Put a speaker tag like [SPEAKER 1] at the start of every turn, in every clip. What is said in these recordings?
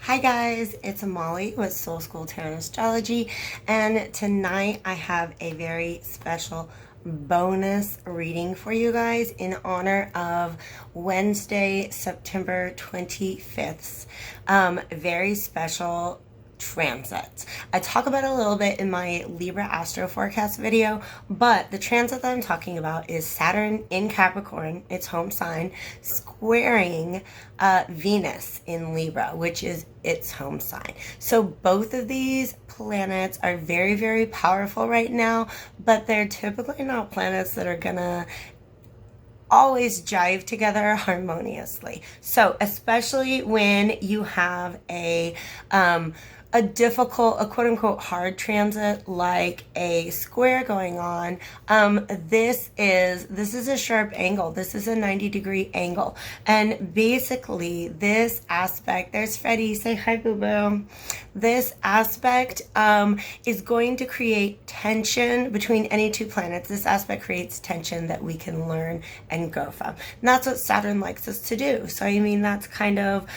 [SPEAKER 1] Hi guys, it's Molly with Soul School Tarot and Astrology, and tonight I have a very special bonus reading for you guys in honor of Wednesday, September 25th. Very special transits. I talk about it a little bit in my Libra astro forecast video, but the transit that I'm talking about is Saturn in Capricorn, its home sign, squaring Venus in Libra, which is its home sign. So both of these planets are very, very powerful right now, but they're typically not planets that are gonna always jive together harmoniously. So especially when you have a difficult, a quote-unquote hard transit like a square going on, this is a sharp angle. This is a 90-degree angle, and basically this aspect, there's Freddie, say hi boo boo. This aspect is going to create tension between any two planets. This aspect creates tension that we can learn and grow from, and that's what Saturn likes us to do. So I mean, that's kind of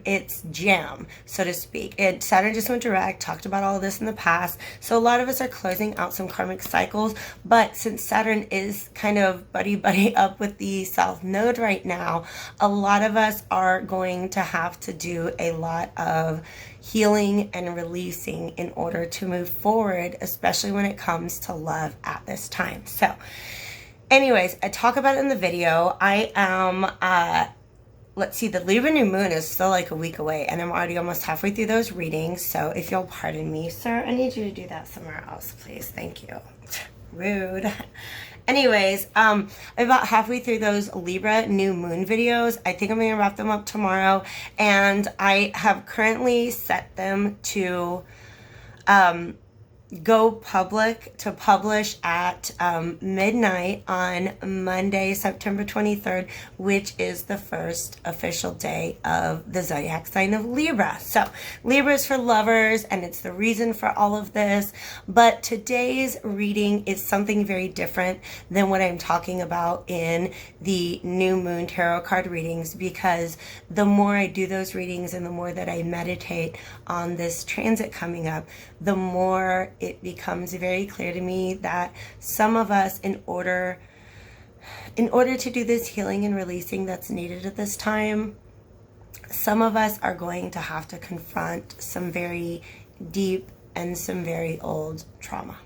[SPEAKER 1] its jam, so to speak. Saturn just went direct, talked about all of this in the past, so a lot of us are closing out some karmic cycles. But since Saturn is kind of buddy up with the South Node right now, a lot of us are going to have to do a lot of healing and releasing in order to move forward, especially when it comes to love at this time. So anyways, I talk about it in the video. I am let's see, the Libra new moon is still like a week away, and I'm already almost halfway through those readings. So if you'll pardon me, sir, I need you to do that somewhere else, please. Thank you. Rude. Anyways, I'm about halfway through those Libra new moon videos. I think I'm going to wrap them up tomorrow, and I have currently set them to go public, to publish at midnight on Monday, September 23rd, which is the first official day of the zodiac sign of Libra. So Libra is for lovers, and it's the reason for all of this. But today's reading is something very different than what I'm talking about in the new moon tarot card readings, because the more I do those readings and the more that I meditate on this transit coming up, the more it becomes very clear to me that some of us, in order to do this healing and releasing that's needed at this time, some of us are going to have to confront some very deep and some very old trauma.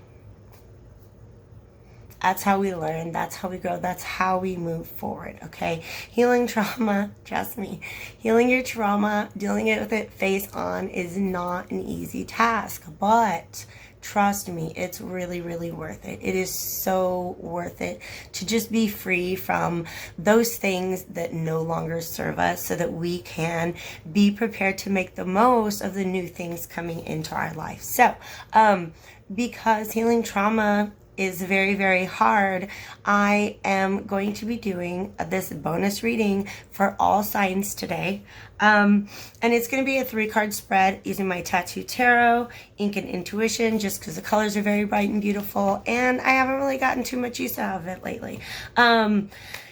[SPEAKER 1] That's how we learn, that's how we grow, that's how we move forward, okay? Healing trauma, trust me, healing your trauma, dealing with it face on is not an easy task, but trust me, it's really, really worth it. It is so worth it to just be free from those things that no longer serve us, so that we can be prepared to make the most of the new things coming into our life. So, because healing trauma is very, very hard, I am going to be doing this bonus reading for all signs today. And it's going to be a 3-card spread using my Tattoo Tarot, Ink and Intuition, just because the colors are very bright and beautiful, and I haven't really gotten too much use out of it lately.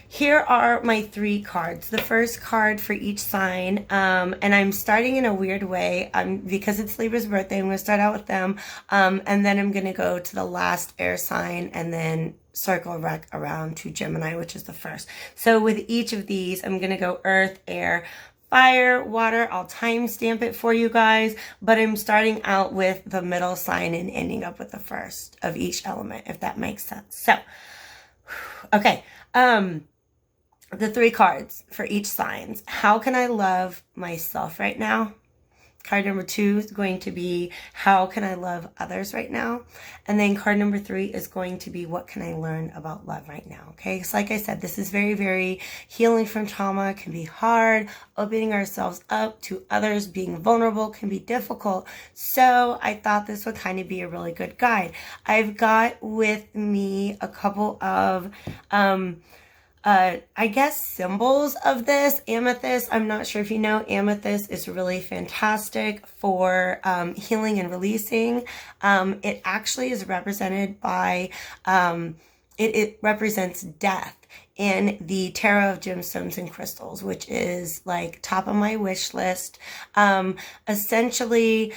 [SPEAKER 1] Here are my 3 cards. The first card for each sign, and I'm starting in a weird way. Because it's Libra's birthday, I'm going to start out with them, and then I'm going to go to the last air sign, and then circle back around to Gemini, which is the first. So with each of these, I'm going to go earth, air, fire, water. I'll timestamp it for you guys, but I'm starting out with the middle sign and ending up with the first of each element, if that makes sense. So, okay. The 3 cards for each sign. How can I love myself right now? Card number 2 is going to be, how can I love others right now? And then card number 3 is going to be, what can I learn about love right now? Okay, so like I said, this is very, very healing from trauma. It can be hard. Opening ourselves up to others, being vulnerable can be difficult. So I thought this would kind of be a really good guide. I've got with me a couple of I guess symbols of this. Amethyst, I'm not sure if you know, amethyst is really fantastic for healing and releasing. It actually is represented by it represents death in the Tarot of Gemstones and Crystals, which is like top of my wish list. Essentially,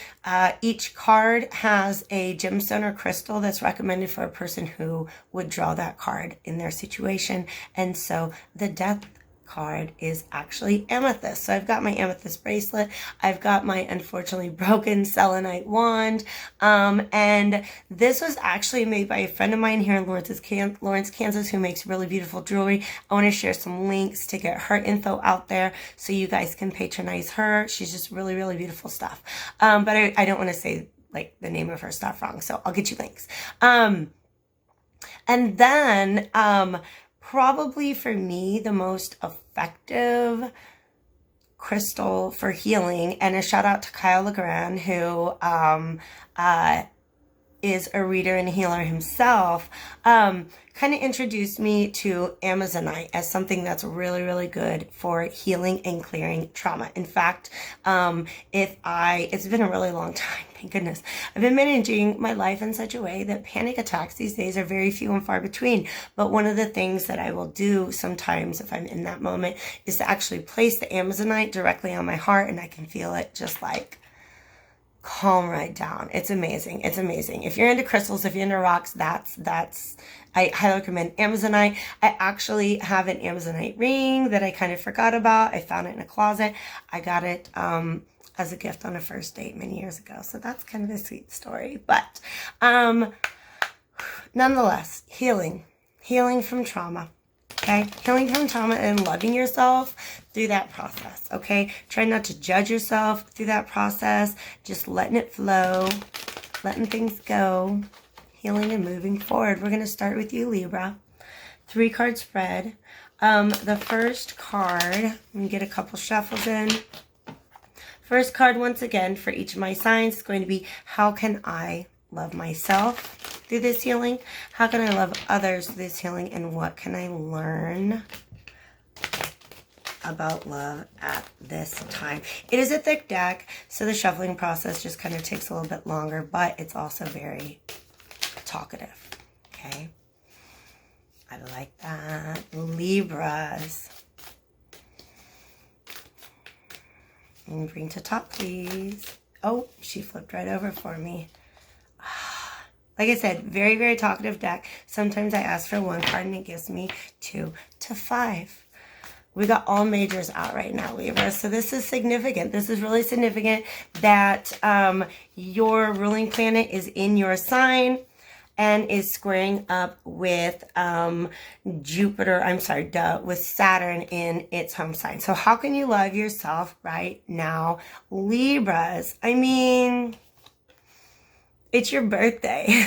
[SPEAKER 1] each card has a gemstone or crystal that's recommended for a person who would draw that card in their situation. And so the death card is actually amethyst. So I've got my amethyst bracelet. I've got my unfortunately broken selenite wand. And this was actually made by a friend of mine here in Lawrence, Kansas, who makes really beautiful jewelry. I want to share some links to get her info out there so you guys can patronize her. She's just really, really beautiful stuff. But I don't want to say like the name of her stuff wrong. So I'll get you links. And then, probably for me, the most effective crystal for healing, and a shout out to Kyle LeGrand, who is a reader and healer himself, kind of introduced me to Amazonite as something that's really, really good for healing and clearing trauma. In fact, it's been a really long time, thank goodness. I've been managing my life in such a way that panic attacks these days are very few and far between. But one of the things that I will do sometimes if I'm in that moment is to actually place the Amazonite directly on my heart, and I can feel it just like calm right down. It's amazing. It's amazing. If you're into crystals, if you're into rocks, I highly recommend Amazonite. I actually have an Amazonite ring that I kind of forgot about. I found it in a closet. I got it as a gift on a first date many years ago. So that's kind of a sweet story. But nonetheless, healing from trauma. Okay, healing from trauma and loving yourself through that process, okay? Try not to judge yourself through that process. Just letting it flow, letting things go, healing and moving forward. We're going to start with you, Libra. 3-card spread. The first card, let me get a couple shuffles in. First card, once again, for each of my signs is going to be, how can I love myself through this healing? How can I love others through this healing? And what can I learn about love at this time? It is a thick deck, so the shuffling process just kind of takes a little bit longer, but it's also very talkative, okay? I like that. Libras. And bring to top, please. Oh, she flipped right over for me. Like I said, very, very talkative deck. Sometimes I ask for 1 card and it gives me 2 to 5. We got all majors out right now, Libra. So this is significant. This is really significant that your ruling planet is in your sign and is squaring up with with Saturn in its home sign. So how can you love yourself right now, Libras? I mean, it's your birthday.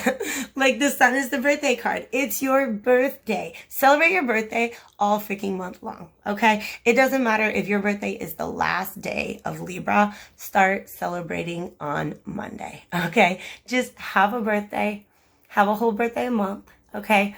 [SPEAKER 1] Like the sun is the birthday card. It's your birthday. Celebrate your birthday all freaking month long, okay? It doesn't matter if your birthday is the last day of Libra. Start celebrating on Monday, okay? Just have a birthday. Have a whole birthday month, okay?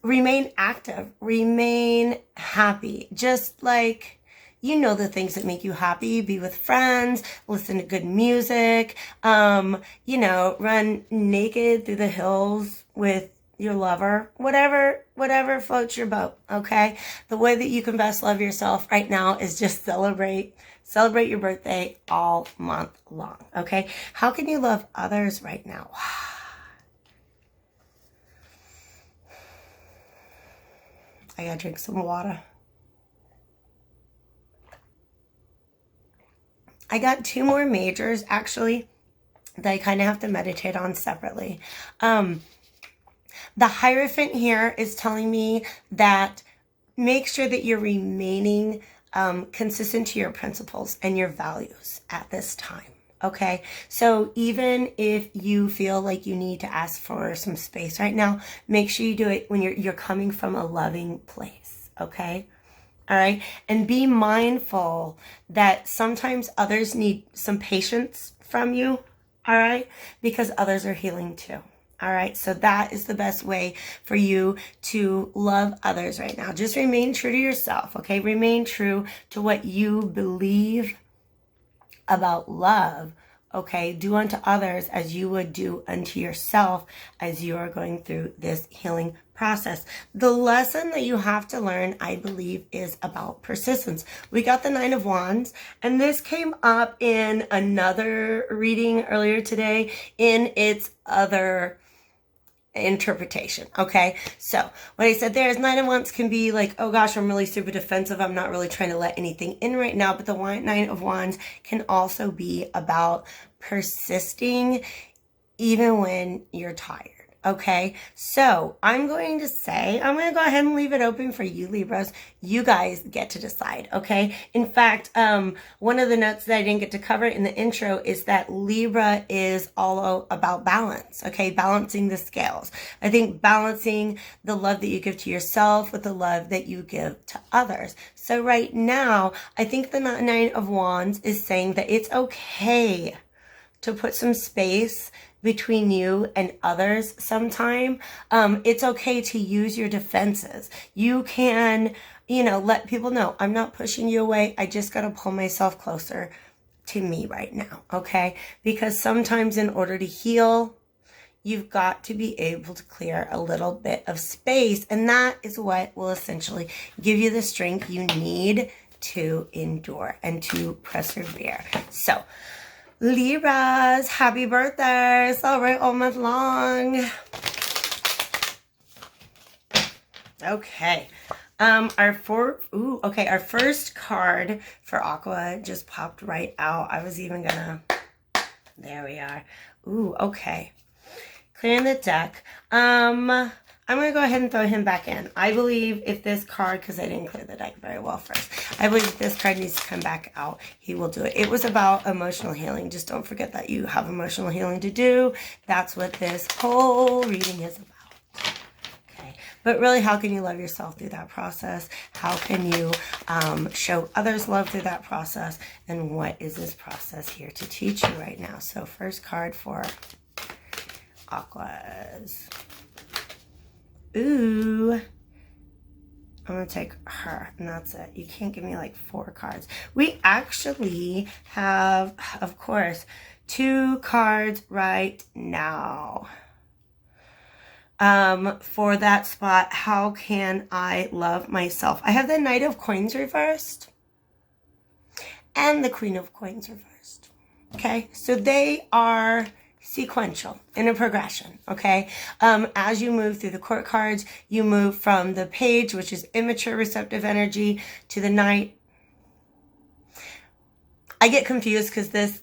[SPEAKER 1] Remain active. Remain happy. Just like, you know, the things that make you happy. Be with friends, listen to good music, you know, run naked through the hills with your lover, whatever floats your boat, okay? The way that you can best love yourself right now is just celebrate your birthday all month long, okay? How can you love others right now? I gotta drink some water. I got 2 more majors, actually, that I kind of have to meditate on separately. The Hierophant here is telling me that make sure that you're remaining consistent to your principles and your values at this time, okay? So even if you feel like you need to ask for some space right now, make sure you do it when you're coming from a loving place, okay? All right. And be mindful that sometimes others need some patience from you. All right. Because others are healing too. All right. So that is the best way for you to love others right now. Just remain true to yourself. Okay. Remain true to what you believe about love okay? Do unto others as you would do unto yourself as you are going through this healing process. The lesson that you have to learn, I believe, is about persistence. We got the Nine of Wands, and this came up in another reading earlier today in its other interpretation. Okay, so what I said there is Nine of Wands can be like, oh gosh, I'm really super defensive, I'm not really trying to let anything in right now. But the Nine of Wands can also be about persisting even when you're tired. Okay, so I'm going to go ahead and leave it open for you Libras. You guys get to decide, okay? In fact, one of the notes that I didn't get to cover in the intro is that Libra is all about balance, okay? Balancing the scales. I think balancing the love that you give to yourself with the love that you give to others. So right now, I think the Nine of Wands is saying that it's okay to put some space between you and others sometime. It's okay to use your defenses. You can, let people know, I'm not pushing you away. I just got to pull myself closer to me right now, okay? Because sometimes in order to heal, you've got to be able to clear a little bit of space. And that is what will essentially give you the strength you need to endure and to persevere. So, Libras, happy birthday. Celebrate all month long. Okay. Our first card for Aqua just popped right out. I was even gonna, there we are. Ooh, okay. Clearing the deck. I'm going to go ahead and throw him back in. I believe if this card, because I didn't clear the deck very well first, I believe if this card needs to come back out, he will do it. It was about emotional healing. Just don't forget that you have emotional healing to do. That's what this whole reading is about. Okay. But really, how can you love yourself through that process? How can you show others love through that process? And what is this process here to teach you right now? So first card for Aquas. Ooh, I'm going to take her, and that's it. You can't give me like 4 cards. We actually have, of course, 2 cards right now. For that spot, how can I love myself? I have the Knight of Coins reversed and the Queen of Coins reversed. Okay, so they are sequential in a progression, okay? As you move through the court cards, you move from the Page, which is immature receptive energy, to the Knight. I get confused because this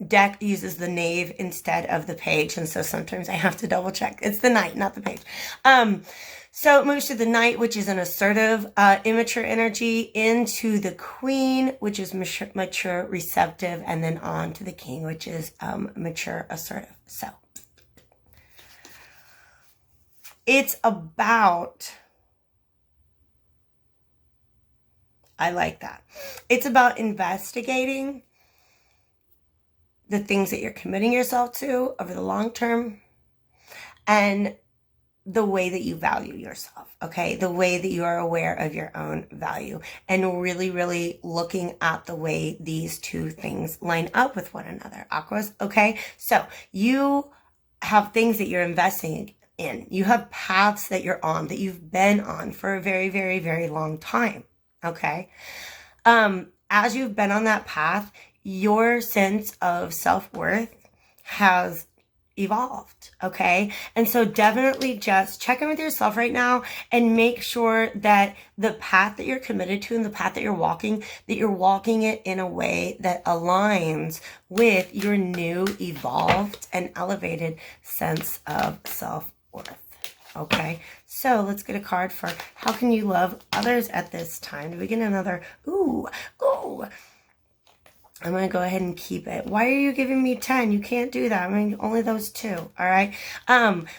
[SPEAKER 1] deck uses the Knave instead of the Page, and so sometimes I have to double check. It's the Knight, not the Page. So it moves to the Knight, which is an assertive, immature energy, into the Queen, which is mature, receptive, and then on to the King, which is mature, assertive. So it's about, I like that. It's about investigating the things that you're committing yourself to over the long term, and the way that you value yourself, okay? The way that you are aware of your own value, and really, really looking at the way these two things line up with one another. Aquas, okay? So you have things that you're investing in. You have paths that you're on, that you've been on for a very, very, very long time, okay? As you've been on that path, your sense of self-worth has evolved, okay? And so definitely just check in with yourself right now and make sure that the path that you're committed to and the path that you're walking it in a way that aligns with your new, evolved, and elevated sense of self-worth, okay? So let's get a card for how can you love others at this time. Do we get another, ooh, I'm going to go ahead and keep it. Why are you giving me 10? You can't do that. I mean, only those 2. All right.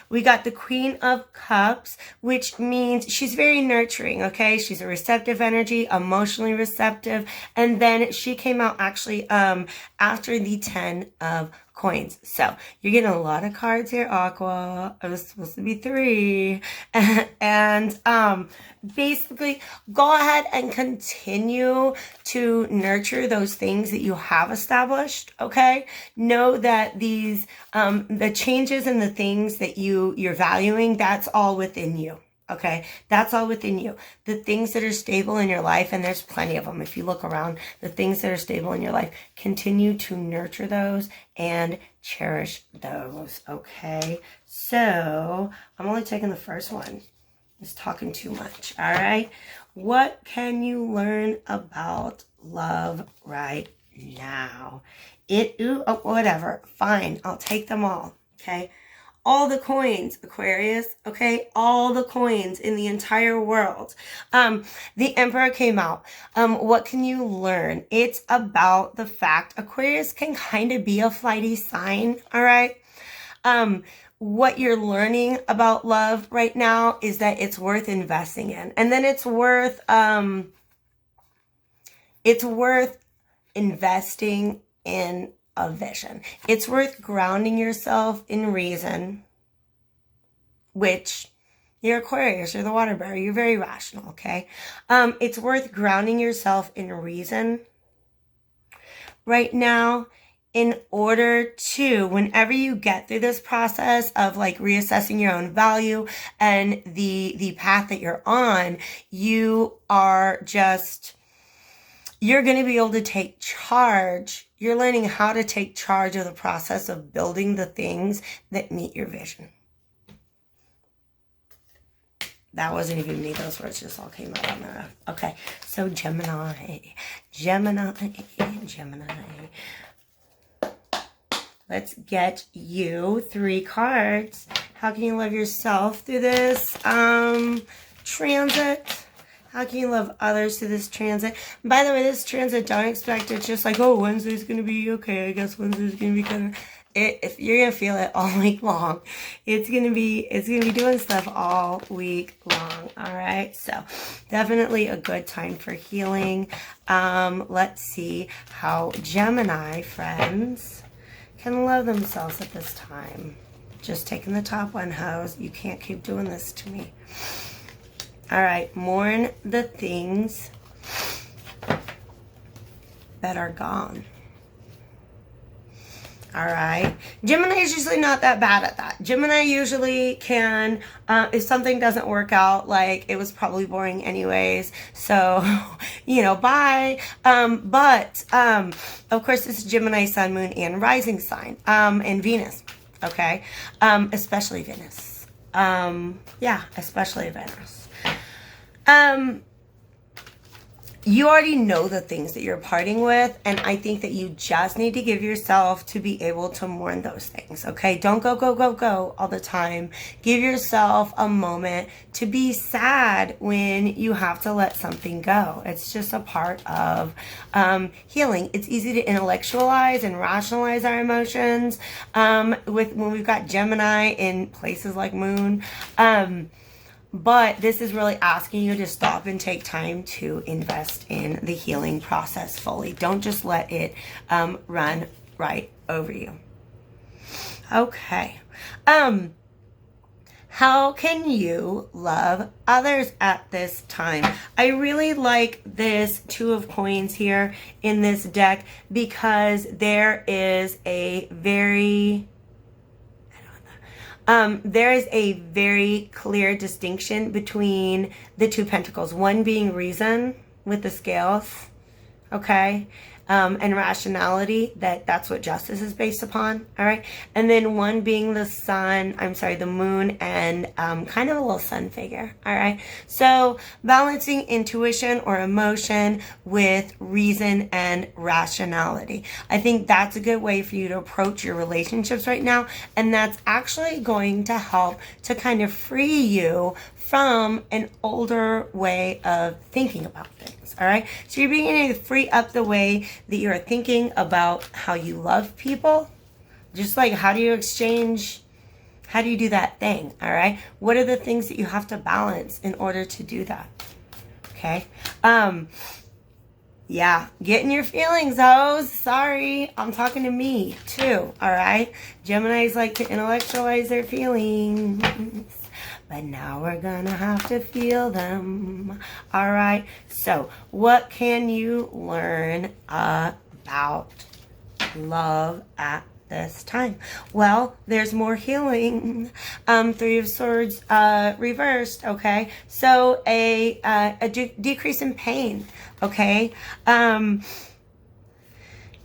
[SPEAKER 1] We got the Queen of Cups, which means she's very nurturing. Okay. She's a receptive energy, emotionally receptive. And then she came out actually, after the 10 of coins. So you're getting a lot of cards here, Aqua. It was supposed to be 3. And basically go ahead and continue to nurture those things that you have established, okay? Know that these, the changes and the things that you're valuing, that's all within you. Okay, that's all within you. The things that are stable in your life, and there's plenty of them. If you look around, the things that are stable in your life, continue to nurture those and cherish those. Okay, so I'm only taking the first one. It's talking too much. All right, what can you learn about love right now? Whatever. Fine, I'll take them all. Okay. All the coins, Aquarius, okay? All the coins in the entire world. The Emperor came out. What can you learn? It's about the fact Aquarius can kind of be a flighty sign, all right? What you're learning about love right now is that it's worth investing in. And then it's worth investing in a vision. It's worth grounding yourself in reason, which you're Aquarius, you're the water bearer, you're very rational, okay? It's worth grounding yourself in reason right now in order to, whenever you get through this process of like reassessing your own value and the path that you're on, you're going to be able to take charge. You're learning how to take charge of the process of building the things that meet your vision. That wasn't even me. Those words just all came out on their own. Okay, so Gemini. Let's get you 3 cards. How can you love yourself through this transit? How can you love others through this transit? By the way, this transit, don't expect it just like, oh, Wednesday's going to be okay. I guess Wednesday's going to be kind of... If you're going to feel it all week long, it's going to be doing stuff all week long. All right. So definitely a good time for healing. Let's see how Gemini friends can love themselves at this time. Just taking the top one, hoes. You can't keep doing this to me. All right, mourn the things that are gone. All right. Gemini is usually not that bad at that. Gemini usually can, if something doesn't work out, like it was probably boring anyways. So, bye. But of course, this is Gemini, Sun, Moon, and Rising sign, and Venus. Okay. Especially Venus. Especially Venus. You already know the things that you're parting with, and I think that you just need to give yourself to be able to mourn those things, okay? Don't go all the time. Give yourself a moment to be sad when you have to let something go. It's just a part of healing. It's easy to intellectualize and rationalize our emotions when we've got Gemini in places like Moon. But this is really asking you to stop and take time to invest in the healing process fully. Don't just let it run right over you. Okay. How can you love others at this time? I really like this 2 of coins here in this deck because there is a very... there is a very clear distinction between the 2 pentacles. One being reason with the scales, okay? And rationality, that's what justice is based upon, all right? And then one being the moon and kind of a little sun figure, all right? So balancing intuition or emotion with reason and rationality. I think that's a good way for you to approach your relationships right now, and that's actually going to help to kind of free you from an older way of thinking about things, all right? So you're beginning to free up the way that you're thinking about how you love people. Just like, how do you do that thing, all right? What are the things that you have to balance in order to do that, okay? Yeah, get in your feelings, hoes. Sorry, I'm talking to me too, all right? Geminis like to intellectualize their feelings, but now we're gonna have to feel them, all right? So, what can you learn about love at this time? Well, there's more healing. Three of Swords reversed, okay? So a decrease in pain, okay?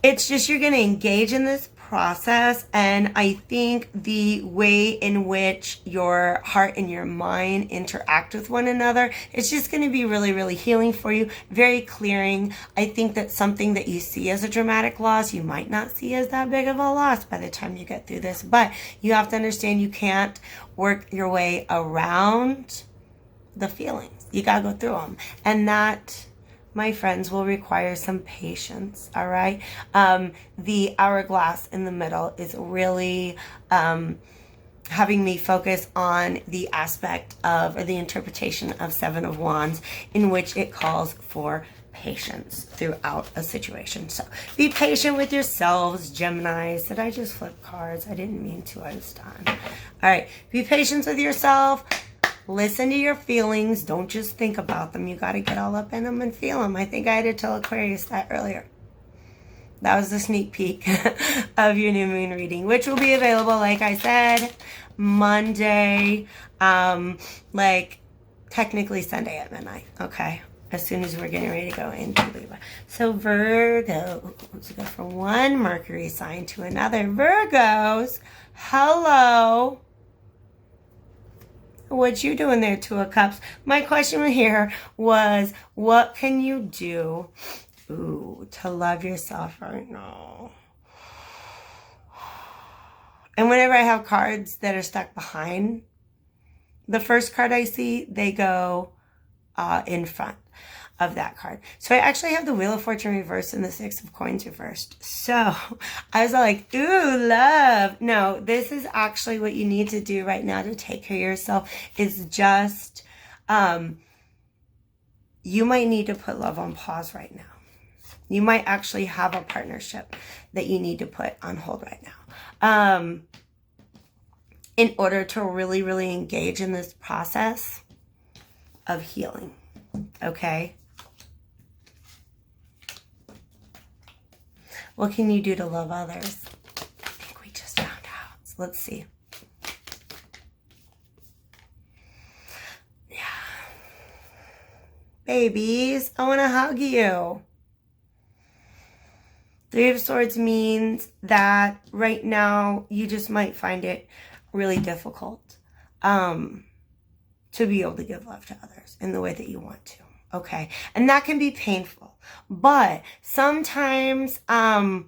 [SPEAKER 1] It's just you're going to engage in this process, and I think the way in which your heart and your mind interact with one another, it's just going to be really, really healing for you, very clearing. I think that something that you see as a dramatic loss, you might not see as that big of a loss by the time you get through this, but you have to understand you can't work your way around the feelings. You got to go through them, and that, my friends, will require some patience, all right? The hourglass in the middle is really having me focus on the aspect of, or the interpretation of Seven of Wands, in which it calls for patience throughout a situation. So be patient with yourselves, Geminis. Did I just flip cards? I didn't mean to. I was done. All right. Be patient with yourself. Listen to your feelings. Don't just think about them. You got to get all up in them and feel them. I think I had to tell Aquarius that earlier. That was the sneak peek of your new moon reading, which will be available, like I said, Monday, like technically Sunday at midnight, okay? As soon as we're getting ready to go into Libra. So Virgo, let's go from one Mercury sign to another. Virgos, hello. What you doing there, Two of Cups? My question here was, what can you do, to love yourself right now? And whenever I have cards that are stuck behind the first card I see, they go in front of that card. So I actually have the Wheel of Fortune reversed and the Six of Coins reversed. So I was like, ooh, love. No, this is actually what you need to do right now to take care of yourself, is just, you might need to put love on pause right now. You might actually have a partnership that you need to put on hold right now. In order to really, really engage in this process of healing. Okay? What can you do to love others? I think we just found out. So let's see. Yeah. Babies, I want to hug you. Three of Swords means that right now you just might find it really difficult to be able to give love to others in the way that you want to. Okay. And that can be painful. But sometimes, I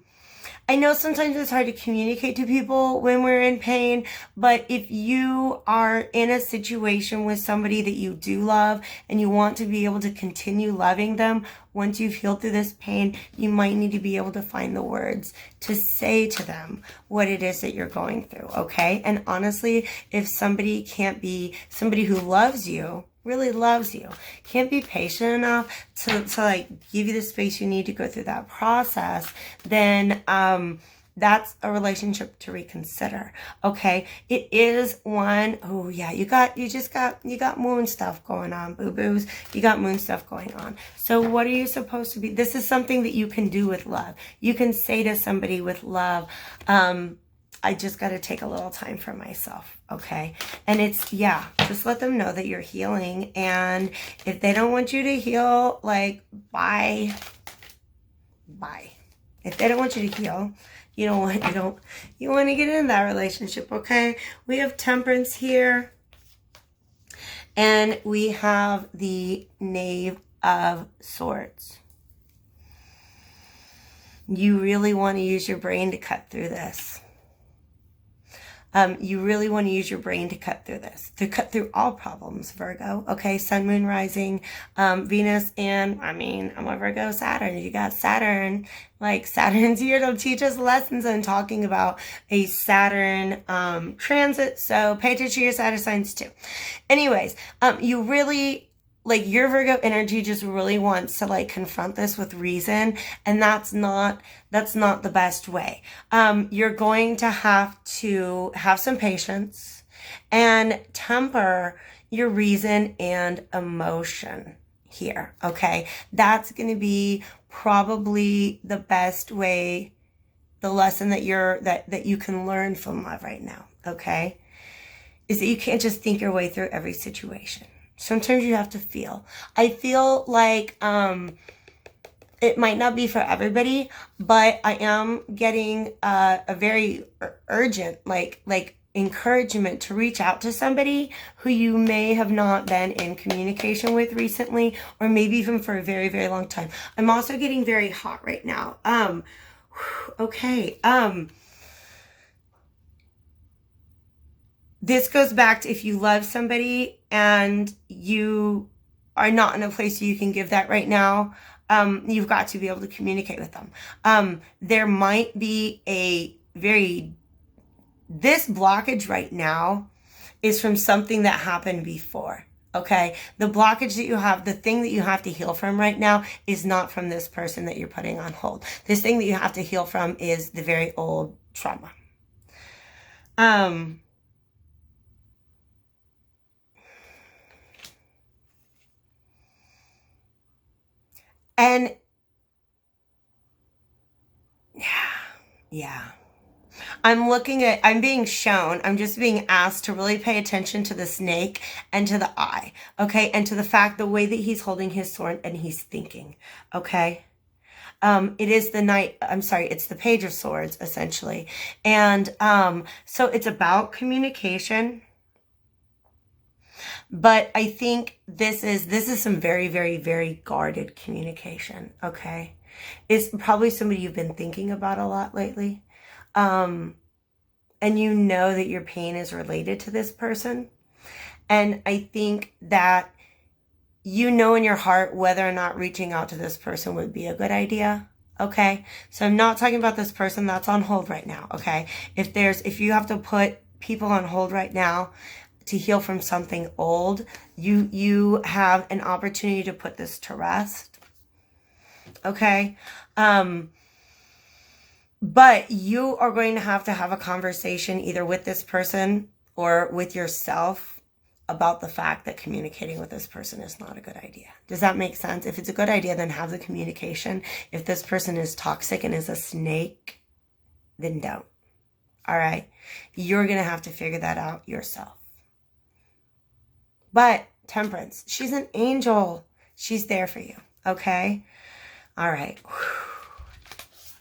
[SPEAKER 1] know sometimes it's hard to communicate to people when we're in pain, but if you are in a situation with somebody that you do love and you want to be able to continue loving them once you've healed through this pain, you might need to be able to find the words to say to them what it is that you're going through, okay? And honestly, if somebody can't be, somebody who loves you, really loves you, can't be patient enough to like give you the space you need to go through that process, then that's a relationship to reconsider. Okay, it is one. Oh yeah, you got moon stuff going on, boo-boos. You got moon stuff going on. So what are you supposed to be? This is something that you can do with love. You can say to somebody with love, I just got to take a little time for myself, okay? And it's, yeah, just let them know that you're healing. And if they don't want you to heal, like, bye. If they don't want you to heal, you want to get in that relationship, okay? We have Temperance here. And we have the Knave of Swords. You really want to use your brain to cut through this. You really want to use your brain to cut through this, to cut through all problems, Virgo. Okay, Sun, Moon, Rising, Venus, and I'm a Virgo, Saturn. You got Saturn, like Saturn's here to teach us lessons. I'm talking about a Saturn transit, so pay attention to your Saturn signs too. Anyways, you really like your Virgo energy just really wants to like confront this with reason, and that's not the best way. You're going to have some patience and temper your reason and emotion here, okay? That's going to be probably the best way, the lesson that you can learn from love right now, okay? Is that you can't just think your way through every situation. Sometimes you have to feel. I feel like it might not be for everybody, but I am getting a very urgent like encouragement to reach out to somebody who you may have not been in communication with recently, or maybe even for a very, very long time. I'm also getting very hot right now. Okay. This goes back to if you love somebody and you are not in a place where you can give that right now, you've got to be able to communicate with them. There might be this blockage right now is from something that happened before, okay? The blockage that you have, the thing that you have to heal from right now is not from this person that you're putting on hold. This thing that you have to heal from is the very old trauma. And yeah. I'm being shown, I'm just being asked to really pay attention to the snake and to the eye, okay? And to the fact, the way that he's holding his sword and he's thinking, okay? It is it's the Page of Swords, essentially. And so it's about communication. But I think this is some very, very, very guarded communication, okay? It's probably somebody you've been thinking about a lot lately. And you know that your pain is related to this person. And I think that you know in your heart whether or not reaching out to this person would be a good idea, okay? So I'm not talking about this person that's on hold right now, okay? If you have to put people on hold right now to heal from something old, you have an opportunity to put this to rest, okay? But you are going to have a conversation either with this person or with yourself about the fact that communicating with this person is not a good idea. Does that make sense? If it's a good idea, then have the communication. If this person is toxic and is a snake, then don't. All right? You're going to have to figure that out yourself. But Temperance, she's an angel. She's there for you, okay? All right.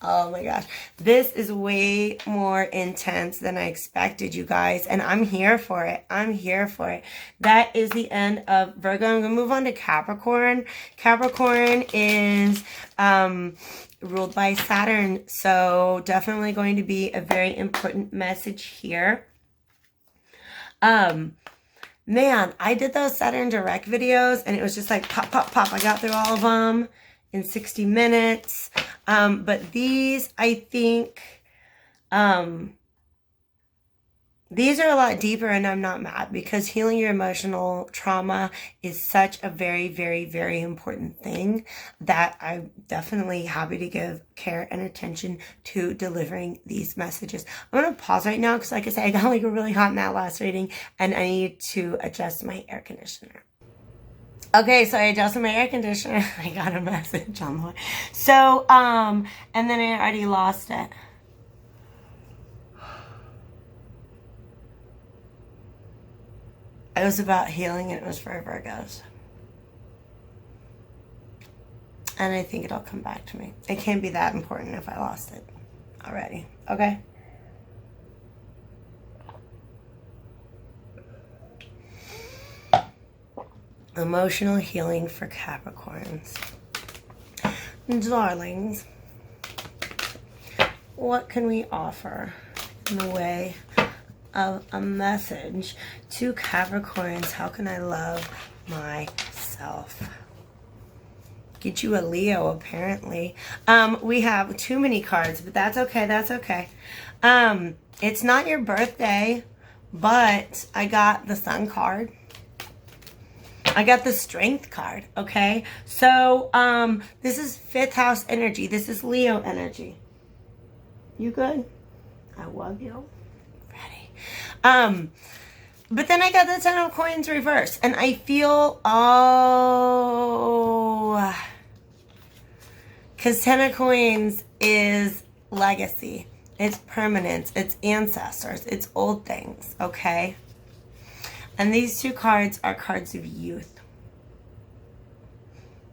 [SPEAKER 1] Oh my gosh. This is way more intense than I expected, you guys. And I'm here for it. I'm here for it. That is the end of Virgo. I'm going to move on to Capricorn. Capricorn is ruled by Saturn. So definitely going to be a very important message here. Man, I did those Saturn direct videos and it was just like pop, pop, pop. I got through all of them in 60 minutes. But these, I think, these are a lot deeper, and I'm not mad, because healing your emotional trauma is such a very, very, very important thing that I'm definitely happy to give care and attention to delivering these messages. I'm going to pause right now because, like I said, I got like really hot in that last reading, and I need to adjust my air conditioner. Okay, so I adjusted my air conditioner. I got a message on the way. So, and then I already lost it. It was about healing, and it was for Virgos. And I think it'll come back to me. It can't be that important if I lost it already. Okay? Emotional healing for Capricorns. Darlings, what can we offer in the way of a message to Capricorns? How can I love myself? Get you a Leo, apparently. We have too many cards, but that's okay. That's okay. It's not your birthday, but I got the Sun card. I got the Strength card, okay? So, this is 5th house energy. This is Leo energy. You good? I love you. Ready. But then I got the 10 of coins reverse. And I feel, because 10 of coins is legacy. It's permanence. It's ancestors. It's old things, okay? And these 2 cards are cards of youth.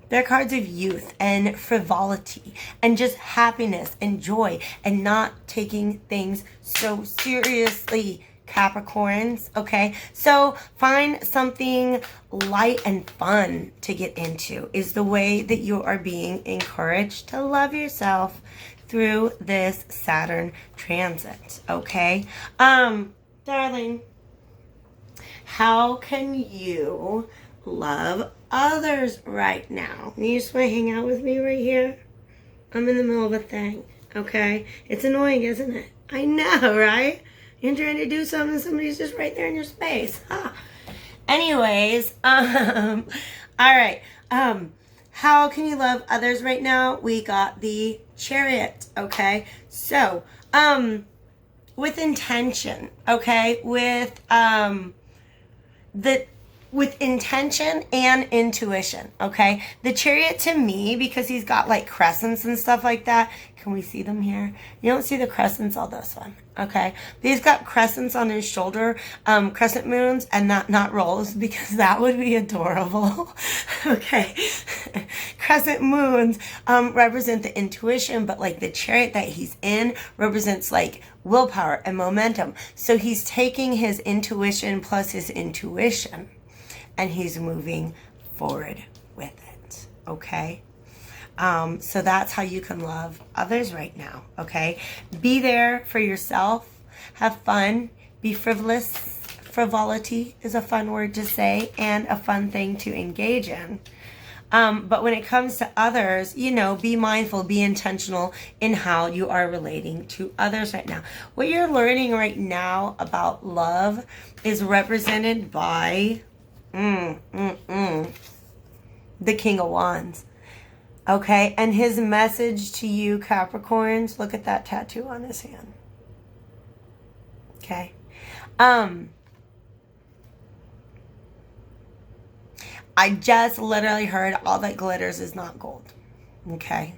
[SPEAKER 1] They're cards of youth and frivolity and just happiness and joy and not taking things so seriously, Capricorns, okay? So find something light and fun to get into is the way that you are being encouraged to love yourself through this Saturn transit, okay? Darling, how can you love others right now? You just want to hang out with me right here? I'm in the middle of a thing, okay? It's annoying, isn't it? I know, right? You're trying to do something, somebody's just right there in your space. Huh. Anyways, all right. How can you love others right now? We got the Chariot, okay? So, with intention, okay? With intention and intuition, okay? The Chariot to me, because he's got like crescents and stuff like that. Can we see them here? You don't see the crescents on this one, okay? But he's got crescents on his shoulder, crescent moons, and not rolls, because that would be adorable, okay? Crescent moons represent the intuition, but like the Chariot that he's in represents like willpower and momentum. So he's taking his intuition plus his intuition, and he's moving forward with it, okay? So that's how you can love others right now, okay? Be there for yourself. Have fun. Be frivolous. Frivolity is a fun word to say and a fun thing to engage in. But when it comes to others, you know, be mindful, be intentional in how you are relating to others right now. What you're learning right now about love is represented by the King of Wands. Okay, and his message to you, Capricorns, look at that tattoo on his hand. Okay. I just literally heard all that glitters is not gold. Okay.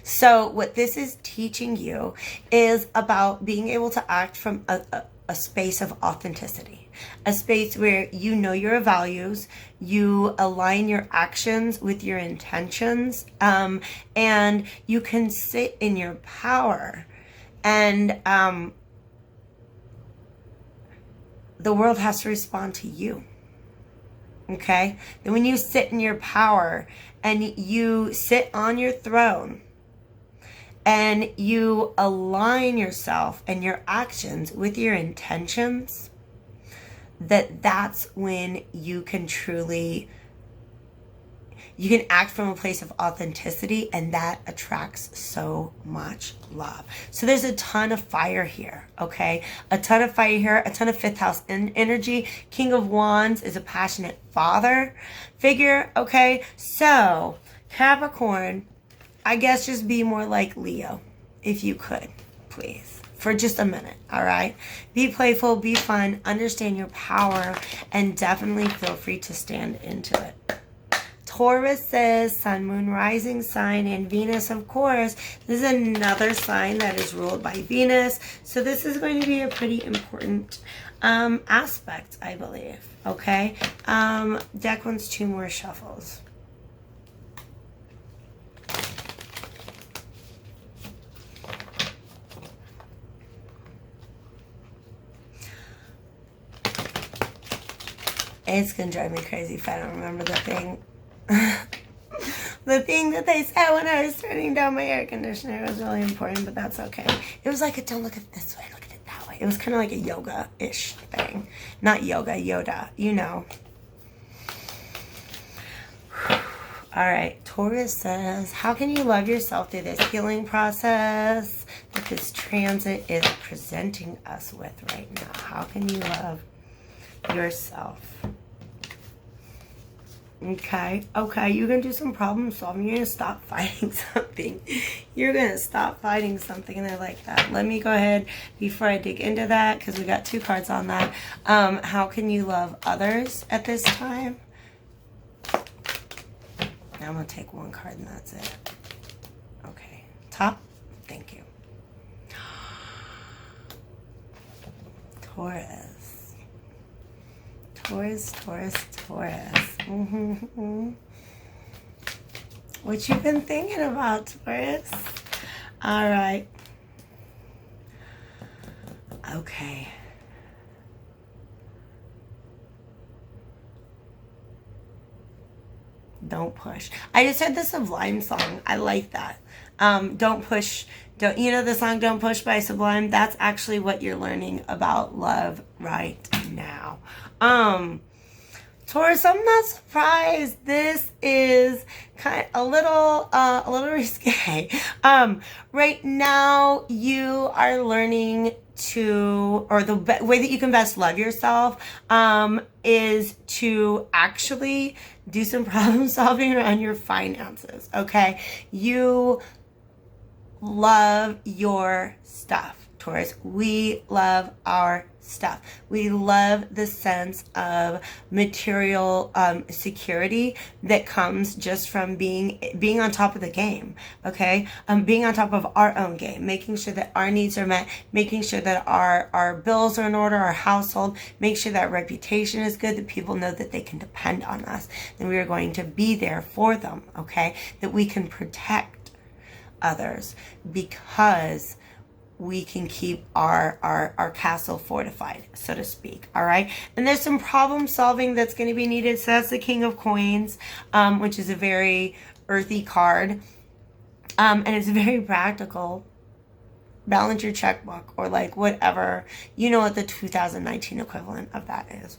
[SPEAKER 1] So what this is teaching you is about being able to act from a space of authenticity, a space where you know your values, you align your actions with your intentions, and you can sit in your power, and the world has to respond to you. Okay? Then when you sit in your power and you sit on your throne and you align yourself and your actions with your intentions, that's when you can truly, you can act from a place of authenticity, and that attracts so much love. So there's a ton of fire here, okay? A ton of fire here, a ton of 5th house energy. King of Wands is a passionate father figure, okay? So, Capricorn, I guess just be more like Leo, if you could, please. For just a minute, all right? Be playful, be fun, understand your power, and definitely feel free to stand into it. Taurus says Sun, Moon, Rising sign, and Venus, of course. This is another sign that is ruled by Venus. So this is going to be a pretty important aspect, I believe. Okay? Deck wants 2 more shuffles. It's going to drive me crazy if I don't remember the thing. The thing that they said when I was turning down my air conditioner was really important, but that's okay. It was like, don't look at it this way, look at it that way. It was kind of like a yoga-ish thing. Not yoga, Yoda, you know. All right, Taurus says, how can you love yourself through this healing process that this transit is presenting us with right now? How can you love yourself? Okay, okay, you're gonna do some problem solving. You're gonna stop fighting something. You're gonna stop fighting something, and I like that. Let me go ahead before I dig into that, because we got 2 cards on that. How can you love others at this time? I'm gonna take 1 card and that's it. Okay, top. Thank you. Taurus. Taurus, Taurus, Taurus. What you been thinking about, Taurus? All right. Okay. Don't push. I just heard the Sublime song. I like that. Don't push. Don't, you know the song Don't Push by Sublime? That's actually what you're learning about love right now. Taurus, I'm not surprised. This is kind of a little risque. Right now you are learning to, or the way that you can best love yourself, is to actually do some problem solving around your finances. Okay. You love your stuff, Taurus. We love our stuff. We love the sense of material security that comes just from being on top of the game. Okay, being on top of our own game, making sure that our needs are met, making sure that our bills are in order, our household, make sure that reputation is good, that people know that they can depend on us, and we are going to be there for them. Okay, that we can protect others because we can keep our castle fortified, so to speak. All right. And there's some problem solving that's going to be needed. So that's the King of Coins, which is a very earthy card. And it's very practical. Balance your checkbook, or like whatever, you know what the 2019 equivalent of that is.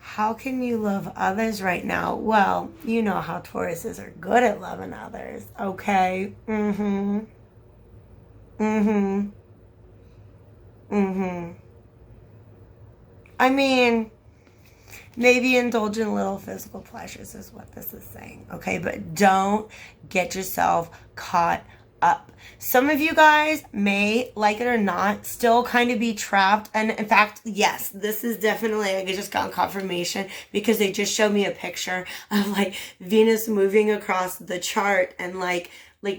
[SPEAKER 1] How can you love others right now? Well, you know how Tauruses are good at loving others. Okay. I mean, maybe indulge in little physical pleasures is what this is saying. Okay, but don't get yourself caught up. Some of you guys may, like it or not, still kind of be trapped. And in fact, yes, this is definitely, I just got confirmation because they just showed me a picture of like Venus moving across the chart and like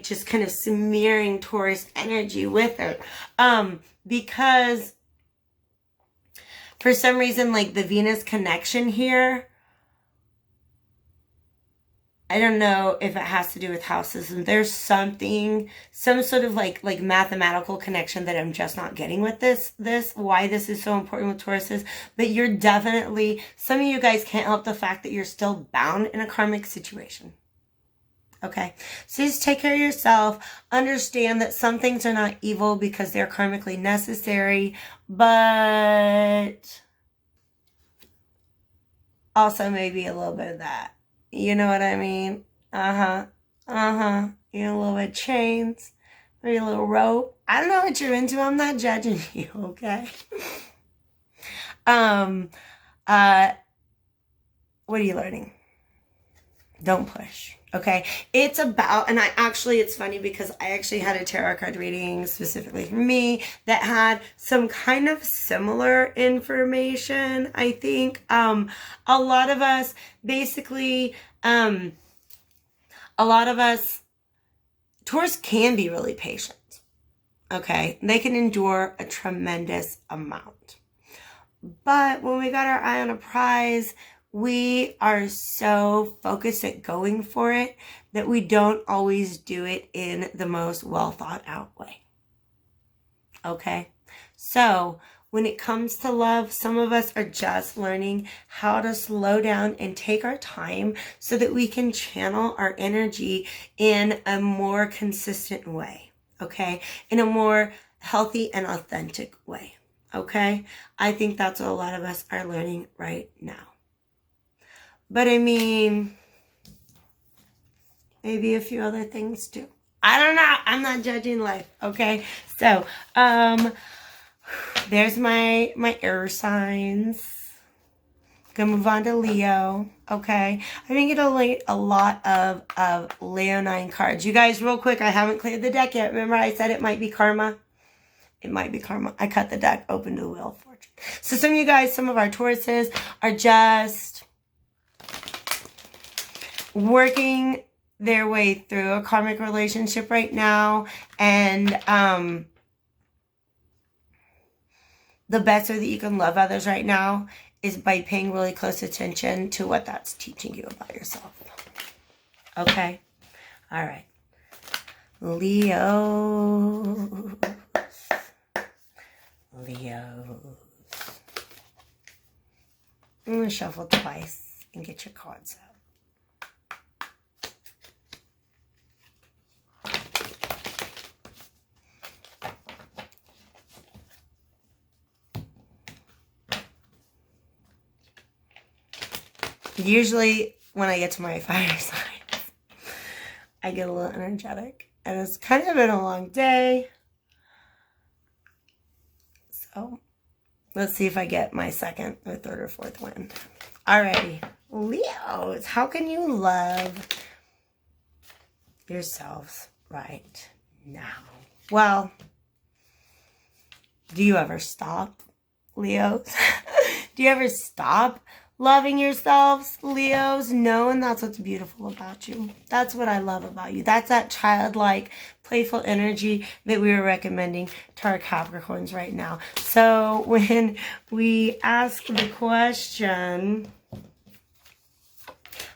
[SPEAKER 1] just kind of smearing Taurus energy with it. Because for some reason, like the Venus connection here, I don't know if it has to do with houses, and there's some sort of like mathematical connection that I'm just not getting with this, why this is so important with Tauruses. But you're definitely, some of you guys can't help the fact that you're still bound in a karmic situation. Okay, so just take care of yourself. Understand that some things are not evil because they're karmically necessary, but also maybe a little bit of that. You know what I mean? You know, a little bit of chains, maybe a little rope. I don't know what you're into. I'm not judging you, okay? What are you learning? Don't push. Okay, it's about, and it's funny because I actually had a tarot card reading specifically for me that had some kind of similar information. I think a lot of us basically, Taurus can be really patient. Okay, they can endure a tremendous amount. But when we got our eye on a prize, we are so focused at going for it that we don't always do it in the most well thought out way. Okay? So when it comes to love, some of us are just learning how to slow down and take our time so that we can channel our energy in a more consistent way. Okay? In a more healthy and authentic way. Okay? I think that's what a lot of us are learning right now. But I mean, maybe a few other things too. I don't know. I'm not judging life. Okay. So, there's my air signs. Gonna move on to Leo, okay? I think it'll get a lot of Leonine cards. You guys, real quick, I haven't cleared the deck yet. Remember I said it might be karma? It might be karma. I cut the deck open to the Wheel of Fortune. So some of you guys, some of our Tauruses are just working their way through a karmic relationship right now. And the best way that you can love others right now is by paying really close attention to what that's teaching you about yourself. Okay? All right. Leo. I'm going to shuffle twice and get your cards out. Usually when I get to my fire signs, I get a little energetic. And it's kind of been a long day. So let's see if I get my second or third or fourth wind. Alrighty. Leos, how can you love yourselves right now? Well, do you ever stop, Leos? Do you ever stop loving yourselves, Leos? No, and that's what's beautiful about you. That's what I love about you. That's that childlike, playful energy that we are recommending to our Capricorns right now. So when we ask the question,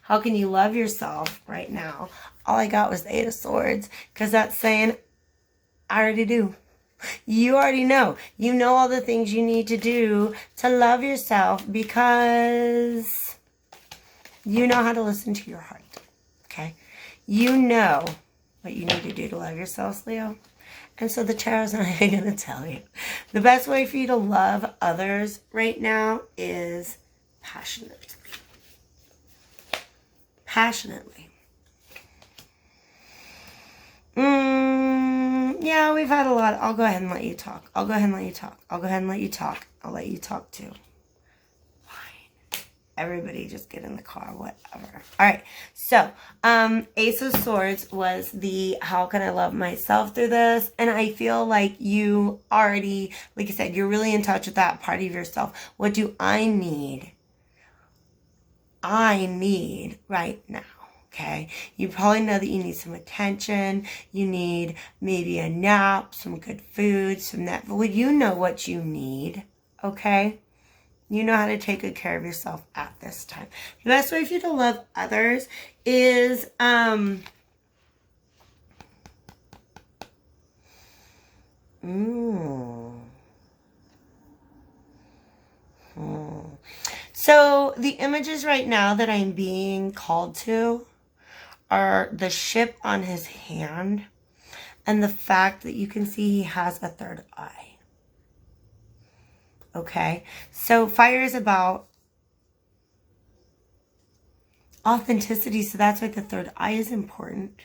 [SPEAKER 1] how can you love yourself right now? All I got was the 8 of Swords, because that's saying, I already do. You already know. You know all the things you need to do to love yourself because you know how to listen to your heart. Okay? You know what you need to do to love yourselves, Leo. And so the tarot's not even going to tell you. The best way for you to love others right now is passionately. Passionately. Yeah, we've had a lot. I'll go ahead and let you talk. I'll go ahead and let you talk. I'll go ahead and let you talk. I'll let you talk too. Fine. Everybody just get in the car, whatever. All right. So, Ace of Swords was the how can I love myself through this? And I feel like you already, like I said, you're really in touch with that part of yourself. What do I need? I need right now. Okay, you probably know that you need some attention, you need maybe a nap, some good food, some Netflix. Well, you know what you need, okay? You know how to take good care of yourself at this time. The best way for you to love others is, So the images right now that I'm being called to are the ship on his hand and the fact that you can see he has a third eye. Okay, so fire is about authenticity, so that's why the third eye is important.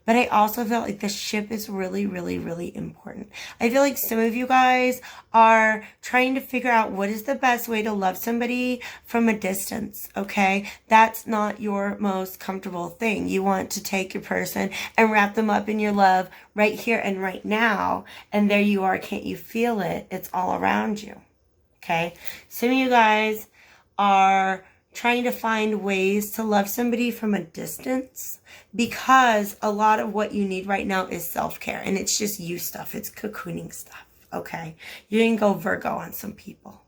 [SPEAKER 1] But I also feel like the ship is really, really, really important. I feel like some of you guys are trying to figure out what is the best way to love somebody from a distance, okay? That's not your most comfortable thing. You want to take your person and wrap them up in your love right here and right now. And there you are. Can't you feel it? It's all around you, okay? Some of you guys are trying to find ways to love somebody from a distance because a lot of what you need right now is self-care and it's just you stuff. It's cocooning stuff, okay? You can go Virgo on some people,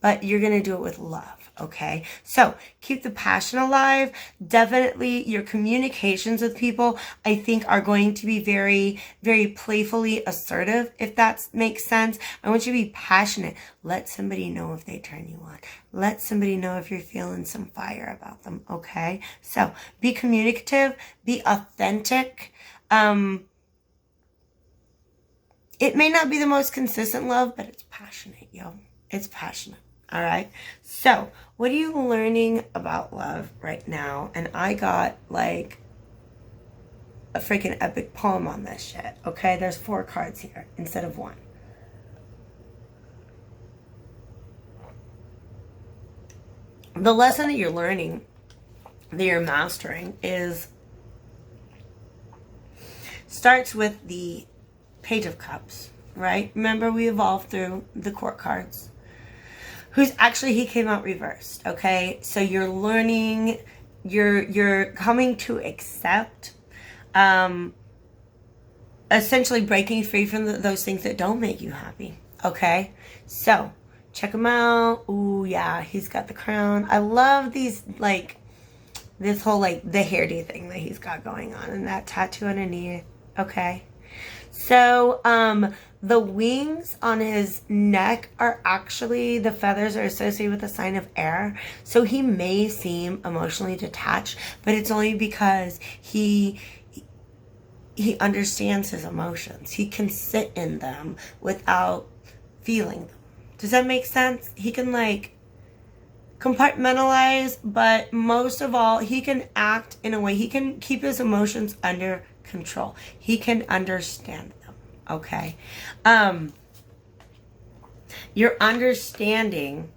[SPEAKER 1] but you're going to do it with love, okay? So keep the passion alive. Definitely your communications with people, I think, are going to be very, very playfully assertive, if that makes sense. I want you to be passionate. Let somebody know if they turn you on. Let somebody know if you're feeling some fire about them, okay? So be communicative, be authentic. It may not be the most consistent love, but it's passionate, yo. It's passionate. All right. So what are you learning about love right now? And I got like a freaking epic poem on this shit. Okay. There's 4 cards here instead of 1. the lesson that you're learning, that you're mastering, starts with the Page of Cups, right? Remember, we evolved through the court cards. He came out reversed, okay? So you're learning, you're coming to accept, essentially breaking free from those things that don't make you happy, okay? So check him out. Ooh, yeah, he's got the crown. I love these, like, this whole, like, the hairdo thing that he's got going on, and that tattoo underneath, okay? So, the wings on his neck are actually, the feathers are associated with the sign of air. So he may seem emotionally detached, but it's only because he understands his emotions. He can sit in them without feeling them. Does that make sense? He can, like, compartmentalize, but most of all, he can act in a way, he can keep his emotions under control. He can understand them, okay? You're understanding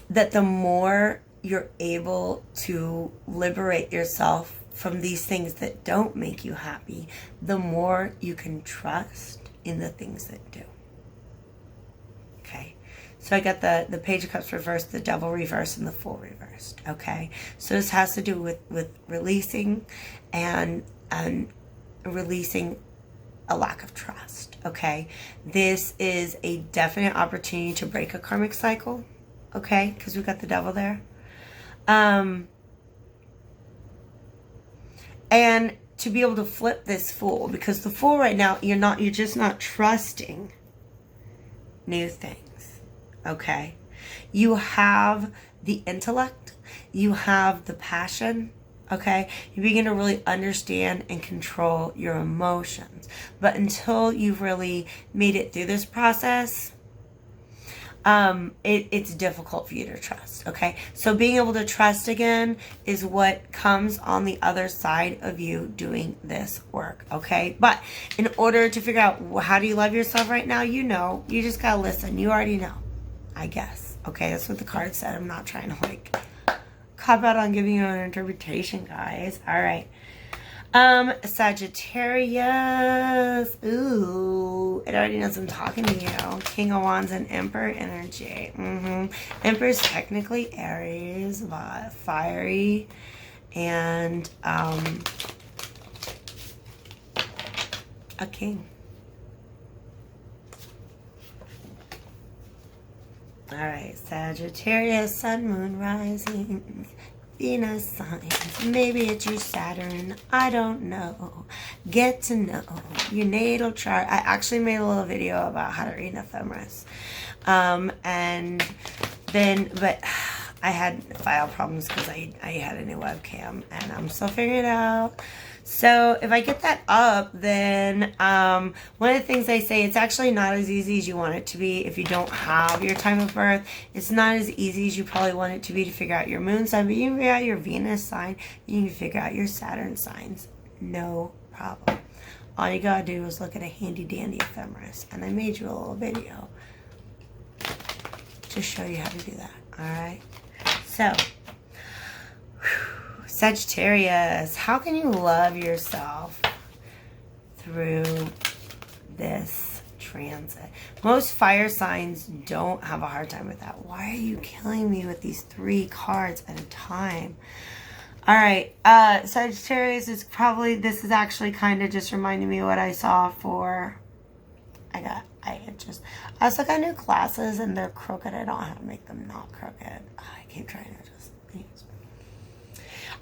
[SPEAKER 1] that the more you're able to liberate yourself from these things that don't make you happy, the more you can trust in the things that do. Okay, so I got the Page of Cups reversed, the Devil reversed, and the Fool reversed. Okay, so this has to do with releasing and releasing a lack of trust. Okay, this is a definite opportunity to break a karmic cycle. Okay, because we've got the Devil there, and to be able to flip this Fool, because the Fool right now, you're just not trusting new things, okay? You have the intellect, you have the passion, okay? You begin to really understand and control your emotions. But until you've really made it through this process, it's difficult for you to trust, okay? So being able to trust again is what comes on the other side of you doing this work, okay? But in order to figure out how do you love yourself right now, you just gotta listen. You already know, I guess, okay? That's what the card said. I'm not trying to, like, cop out on giving you an interpretation, guys. All right. Sagittarius. Ooh, it already knows I'm talking to you. King of Wands and Emperor energy. Emperor's technically Aries, but fiery, and a king. All right, Sagittarius, Sun, Moon, Rising, Venus signs. Maybe it's your Saturn. I don't know. Get to know your natal chart. I actually made a little video about how to read an ephemeris. But I had file problems because I had a new webcam, and I'm still figuring it out. So if I get that up, then one of the things I say, it's actually not as easy as you want it to be if you don't have your time of birth. It's not as easy as you probably want it to be to figure out your moon sign, but you can figure out your Venus sign, you can figure out your Saturn signs. No problem. All you gotta do is look at a handy dandy ephemeris, and I made you a little video to show you how to do that. Alright? So, Sagittarius, how can you love yourself through this transit? Most fire signs don't have a hard time with that. Why are you killing me with these 3 cards at a time? All right, Sagittarius is probably, this is actually kind of just reminding me of what I saw for, I also got new glasses and they're crooked. I don't know how to make them not crooked. I keep trying to just,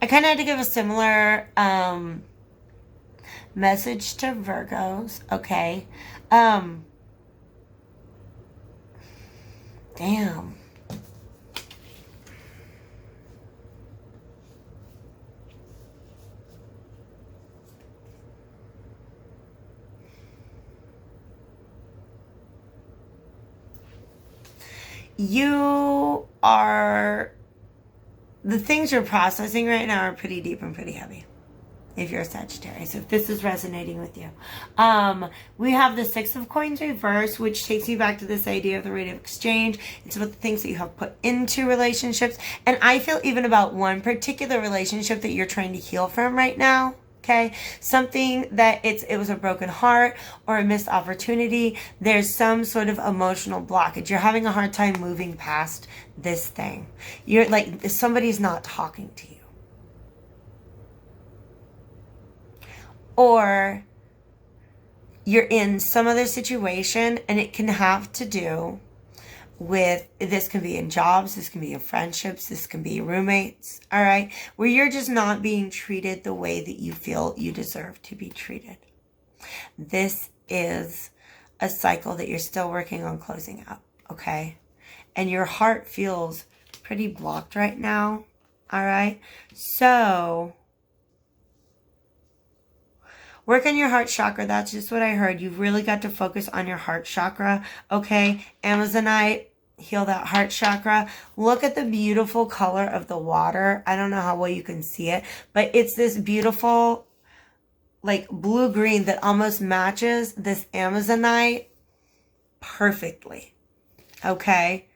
[SPEAKER 1] I kind of had to give a similar message to Virgos, okay? Damn. You are, the things you're processing right now are pretty deep and pretty heavy. if you're a Sagittarius, if this is resonating with you. We have the Six of Coins reverse, which takes you back to this idea of the rate of exchange. It's about the things that you have put into relationships. And I feel even about one particular relationship that you're trying to heal from right now. Okay, something that it was a broken heart or a missed opportunity. There's some sort of emotional blockage. You're having a hard time moving past this thing. You're like, somebody's not talking to you. Or you're in some other situation, and it can have to do with, this can be in jobs, this can be in friendships, this can be roommates, all right? Where you're just not being treated the way that you feel you deserve to be treated. This is a cycle that you're still working on closing up, okay? And your heart feels pretty blocked right now, all right? So work on your heart chakra. That's just what I heard. You've really got to focus on your heart chakra, okay? Amazonite, heal that heart chakra. Look at the beautiful color of the water. I don't know how well you can see it, but it's this beautiful, like, blue-green that almost matches this Amazonite perfectly, okay?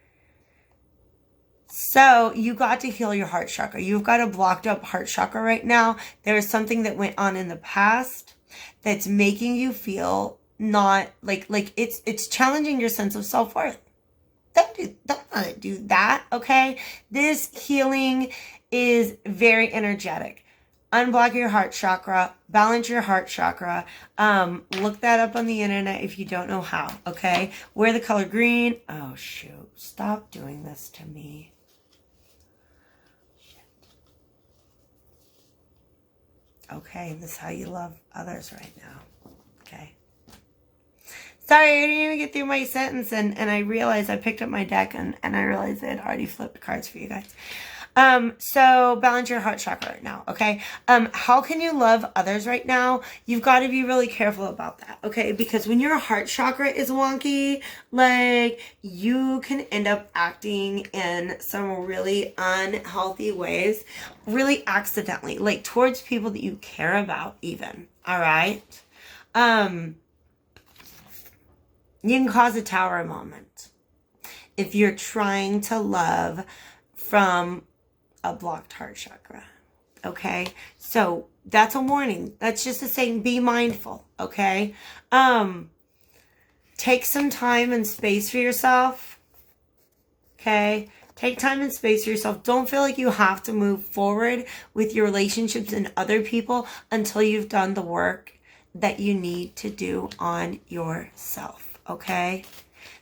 [SPEAKER 1] So you got to heal your heart chakra. You've got a blocked up heart chakra right now. There is something that went on in the past that's making you feel not like it's challenging your sense of self-worth. Don't do that, okay? This healing is very energetic. Unblock your heart chakra, balance your heart chakra. Look that up on the internet if you don't know how, okay? Wear the color green. Oh, shoot. Stop doing this to me. Okay, this is how you love others right now. Okay. Sorry, I didn't even get through my sentence, and I realized I picked up my deck and I realized I had already flipped cards for you guys. So balance your heart chakra right now, okay? How can you love others right now? You've got to be really careful about that, okay? Because when your heart chakra is wonky, like, you can end up acting in some really unhealthy ways, really accidentally, like towards people that you care about even, all right? You can cause a tower moment if you're trying to love from a blocked heart chakra, okay? So that's a warning. That's just a saying, be mindful, okay? Take some time and space for yourself, okay? Take time and space for yourself. Don't feel like you have to move forward with your relationships and other people until you've done the work that you need to do on yourself, okay?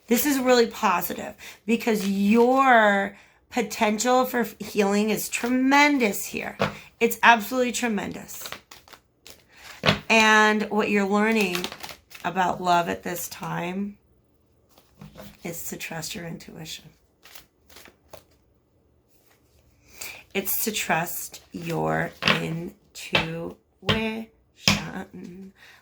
[SPEAKER 1] This is really positive because your potential for healing is tremendous here. It's absolutely tremendous. And what you're learning about love at this time is to trust your intuition. It's to trust your intuition.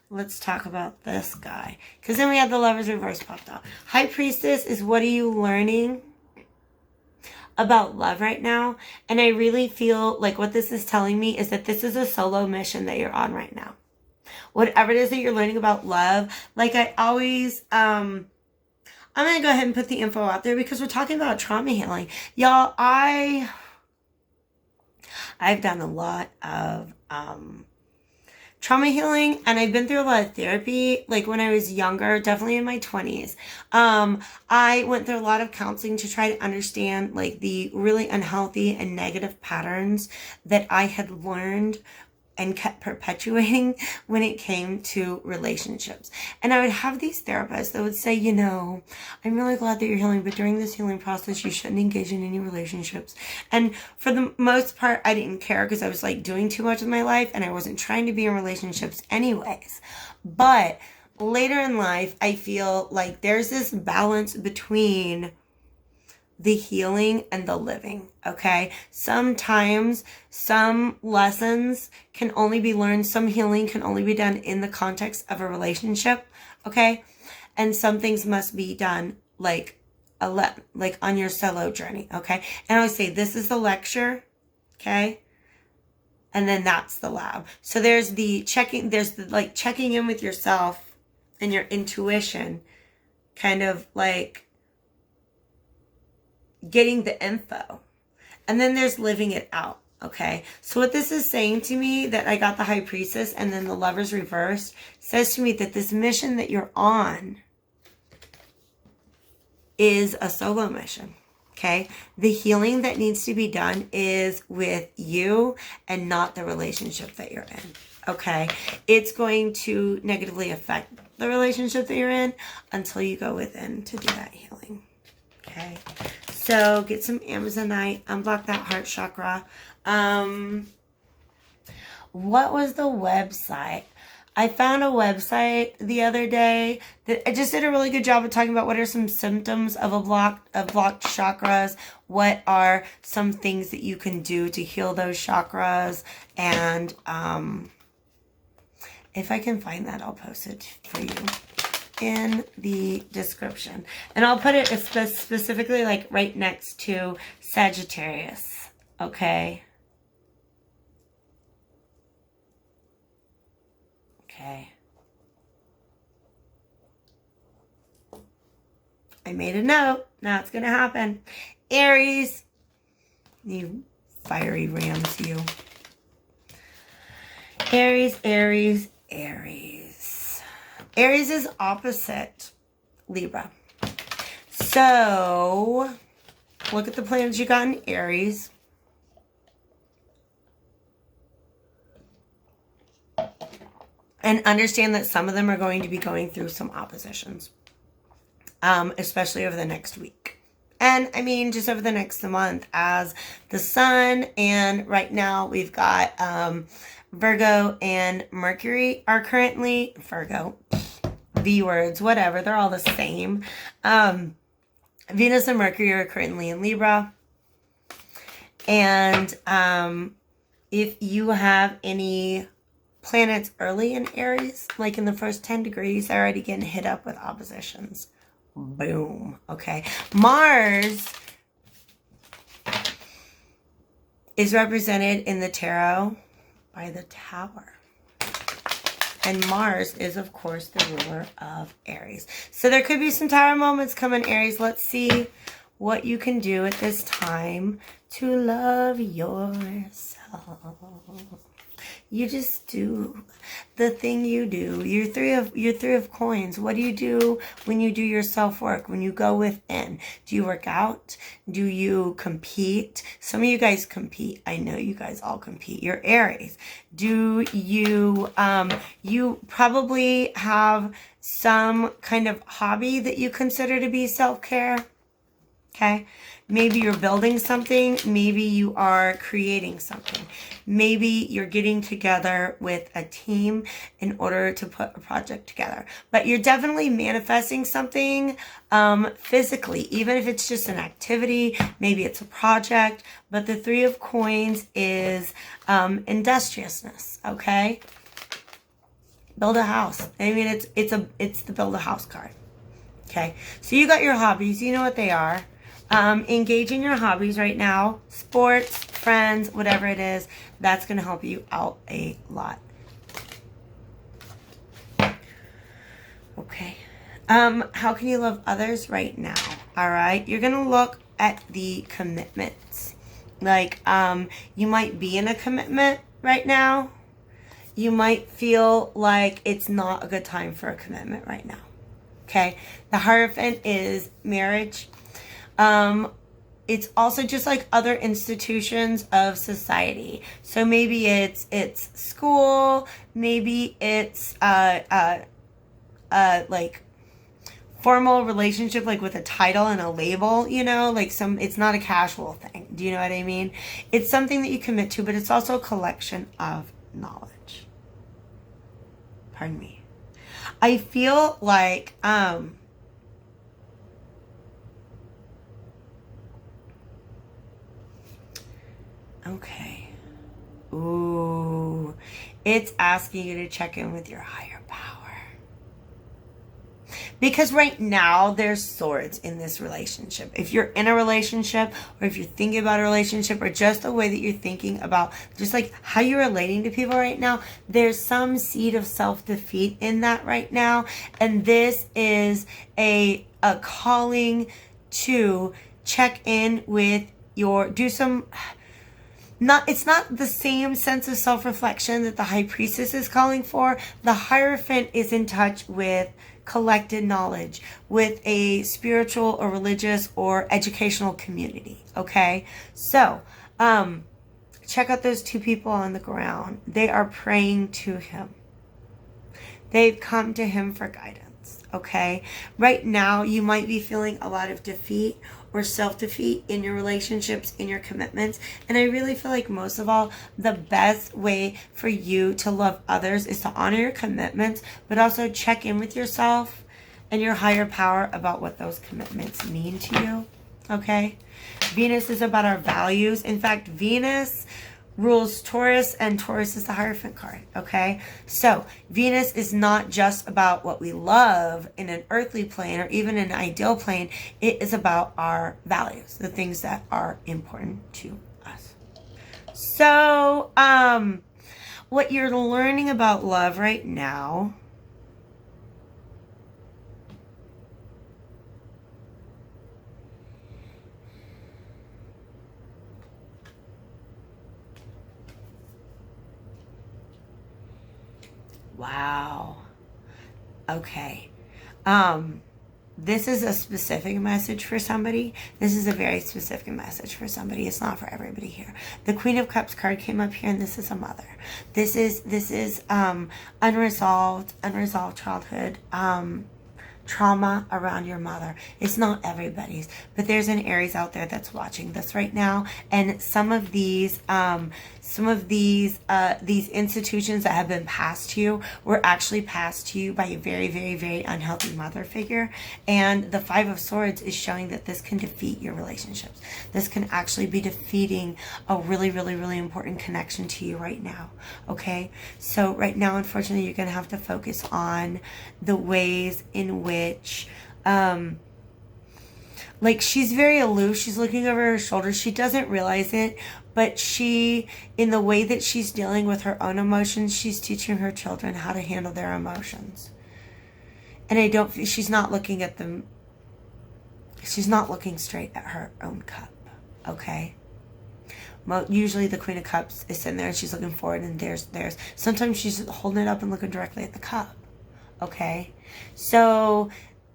[SPEAKER 1] Let's talk about this guy. Because then we had the Lovers reverse popped out. High Priestess is, what are you learning about love right now? And I really feel like what this is telling me is that this is a solo mission that you're on right now. Whatever it is that you're learning about love, like I always, I'm going to go ahead and put the info out there because we're talking about trauma healing. Y'all, I've done a lot of trauma healing, and I've been through a lot of therapy, like when I was younger, definitely in my 20s. I went through a lot of counseling to try to understand like the really unhealthy and negative patterns that I had learned and kept perpetuating when it came to relationships. And I would have these therapists that would say, you know, I'm really glad that you're healing, but during this healing process, you shouldn't engage in any relationships. And for the most part, I didn't care because I was like doing too much with my life and I wasn't trying to be in relationships anyways. But later in life, I feel like there's this balance between the healing and the living, okay? Sometimes some lessons can only be learned, some healing can only be done in the context of a relationship, okay? And some things must be done like on your solo journey, okay? And I always say, this is the lecture, okay? and then that's the lab. So there's the checking, there's the like checking in with yourself and your intuition, kind of like getting the info. And then there's living it out. Okay, so what this is saying to me, that I got the High Priestess and then the Lovers reversed, says to me that this mission that you're on is a solo mission. Okay, the healing that needs to be done is with you and not the relationship that you're in. Okay, it's going to negatively affect the relationship that you're in until you go within to do that healing. Okay, so get some Amazonite, unblock that heart chakra. What was the website? I found a website the other day that I just did a really good job of talking about what are some symptoms of blocked chakras, what are some things that you can do to heal those chakras, and if I can find that, I'll post it for you in the description. And I'll put it specifically like right next to Sagittarius, okay? Okay. I made a note. Now it's going to happen. Aries. You fiery rams, you. Aries, Aries, Aries. Aries is opposite Libra. So, look at the planets you got in Aries. And understand that some of them are going to be going through some oppositions. Especially over the next week. And, I mean, just over the next month as the sun. And right now we've got Virgo and Mercury are currently... Virgo. V words, whatever. They're all the same. Venus and Mercury are currently in Libra. And if you have any planets early in Aries, like in the first 10 degrees, they're already getting hit up with oppositions. Boom. Okay. Mars is represented in the tarot by the Tower. And Mars is, of course, the ruler of Aries. So there could be some Tower moments coming, Aries. Let's see what you can do at this time to love yourself. You just do the thing you do. You're three of coins. What do you do when you do your self-work? When you go within? Do you work out? Do you compete? Some of you guys compete. I know you guys all compete. You're Aries. Do you, you probably have some kind of hobby that you consider to be self-care. Okay. Maybe you're building something. Maybe you are creating something. Maybe you're getting together with a team in order to put a project together. But you're definitely manifesting something physically, even if it's just an activity. Maybe it's a project. But the Three of Coins is industriousness, okay? Build a house. I mean, it's the build a house card, okay? So you got your hobbies. You know what they are. Engage in your hobbies right now, sports, friends, whatever it is, that's going to help you out a lot. Okay. How can you love others right now? All right. You're going to look at the commitments. Like, you might be in a commitment right now. You might feel like it's not a good time for a commitment right now. Okay. The Hierophant is marriage. It's also just like other institutions of society. So maybe it's school, maybe it's like formal relationship, like with a title and a label, you know, like it's not a casual thing. Do you know what I mean? It's something that you commit to, but it's also a collection of knowledge. Pardon me. I feel like, okay. Ooh. It's asking you to check in with your higher power. Because right now there's swords in this relationship. If you're in a relationship, or if you're thinking about a relationship, or just the way that you're thinking about just like how you're relating to people right now, there's some seed of self-defeat in that right now. And this is a calling to check in with your, do some, it's not the same sense of self-reflection that the High Priestess is calling for. The Hierophant is in touch with collected knowledge, with a spiritual or religious or educational community. Okay, so check out those two people on the ground. They are praying to him. They've come to him for guidance. Okay, right now you might be feeling a lot of defeat or self-defeat in your relationships, in your commitments. And I really feel like most of all, the best way for you to love others is to honor your commitments, but also check in with yourself and your higher power about what those commitments mean to you. Okay? Venus is about our values. In fact, Venus rules Taurus, and Taurus is the Hierophant card. Okay, so Venus is not just about what we love in an earthly plane or even an ideal plane. It is about our values, the things that are important to us. So what you're learning about love right now, wow. Okay. This is a specific message for somebody. This is a very specific message for somebody. It's not for everybody here. The Queen of Cups card came up here, and this is a mother. This is unresolved childhood trauma around your mother. It's not everybody's, but there's an Aries out there that's watching this right now, and some of these institutions that have been passed to you were actually passed to you by a very, very, very unhealthy mother figure. And the Five of Swords is showing that this can defeat your relationships. This can actually be defeating a really, really, really important connection to you right now. Okay, so right now, unfortunately, you're gonna have to focus on the ways in which like she's very aloof. She's looking over her shoulder. She doesn't realize it, but she, in the way that she's dealing with her own emotions, she's teaching her children how to handle their emotions. And she's not looking at them. She's not looking straight at her own cup. Okay. Usually the Queen of Cups is sitting there and she's looking forward, and there's. Sometimes she's holding it up and looking directly at the cup. Okay. So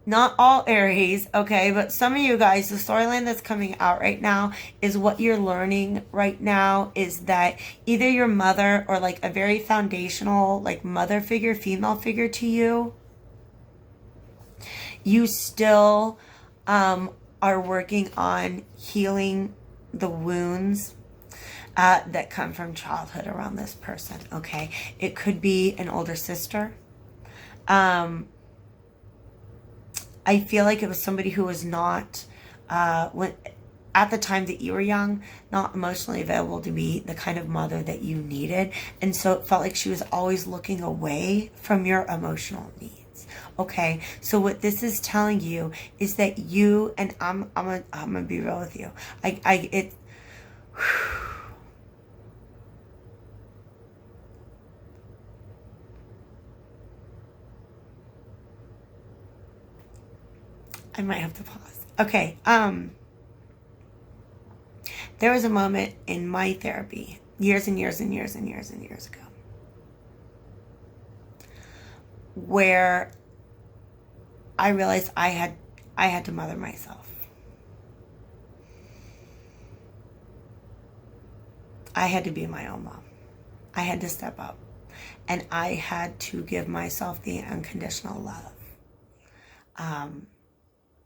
[SPEAKER 1] not all Aries, okay, but some of you guys, the storyline that's coming out right now is what you're learning right now is that either your mother or like a very foundational like mother figure, female figure to you, you still are working on healing the wounds that come from childhood around this person, okay? It could be an older sister. I feel like it was somebody who was not, at the time that you were young, not emotionally available to be the kind of mother that you needed. And so it felt like she was always looking away from your emotional needs. Okay, so what this is telling you is that you, and I'm gonna be real with you. I might have to pause. Okay, there was a moment in my therapy years and years and years and years and years ago where I realized I had to mother myself. I had to be my own mom. I had to step up, and I had to give myself the unconditional love.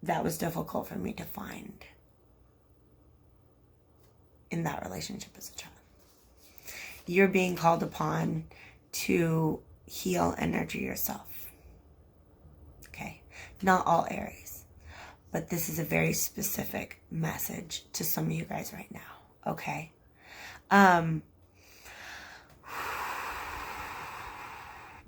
[SPEAKER 1] That was difficult for me to find in that relationship as a child. You're being called upon to heal and nurture yourself. Okay? Not all Aries, but this is a very specific message to some of you guys right now. Okay?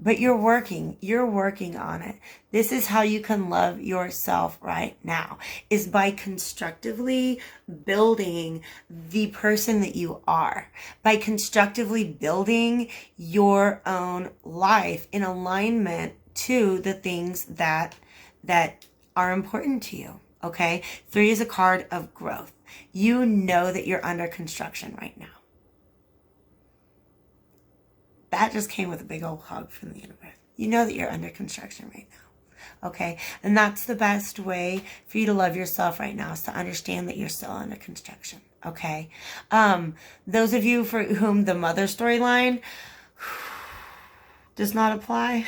[SPEAKER 1] But but you're working on it. This is how you can love yourself right now, is by constructively building the person that you are, by constructively building your own life in alignment to the things that are important to you. Okay. 3 is a card of growth. You know that you're under construction right now. That just came with a big old hug from the universe. You know that you're under construction right now. Okay. And that's the best way for you to love yourself right now, is to understand that you're still under construction. Okay. Those of you for whom the mother storyline does not apply,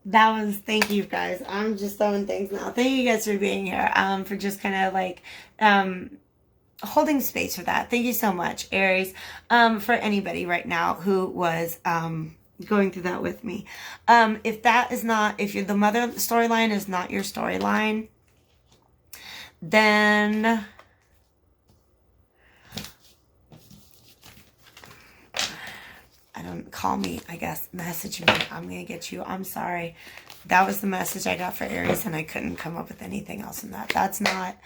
[SPEAKER 1] thank you guys. I'm just throwing things now. Thank you guys for being here. For just kind of like, holding space for that. Thank you so much, Aries. For anybody right now who was, going through that with me. If the mother storyline is not your storyline, then call me, I guess, message me. I'm going to get you. I'm sorry. That was the message I got for Aries, and I couldn't come up with anything else in that. That's not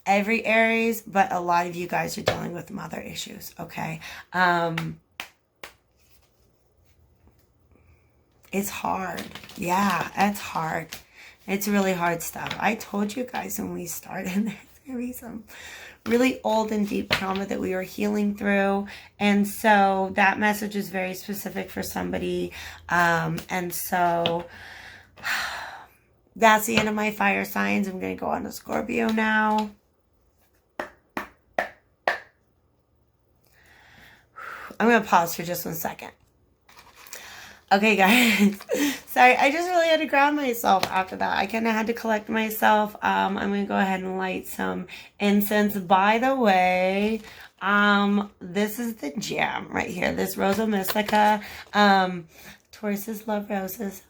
[SPEAKER 1] every Aries, but a lot of you guys are dealing with mother issues. Okay. It's hard. Yeah, it's hard. It's really hard stuff. I told you guys when we started, there's going to be some really old and deep trauma that we are healing through. And so that message is very specific for somebody. And so that's the end of my fire signs. I'm going to go on to Scorpio now. I'm going to pause for just 1 second. Okay, guys. Sorry, I just really had to ground myself after that. I kind of had to collect myself. I'm going to go ahead and light some incense. By the way, this is the gem right here. This Rosa Mystica. Tauruses love roses.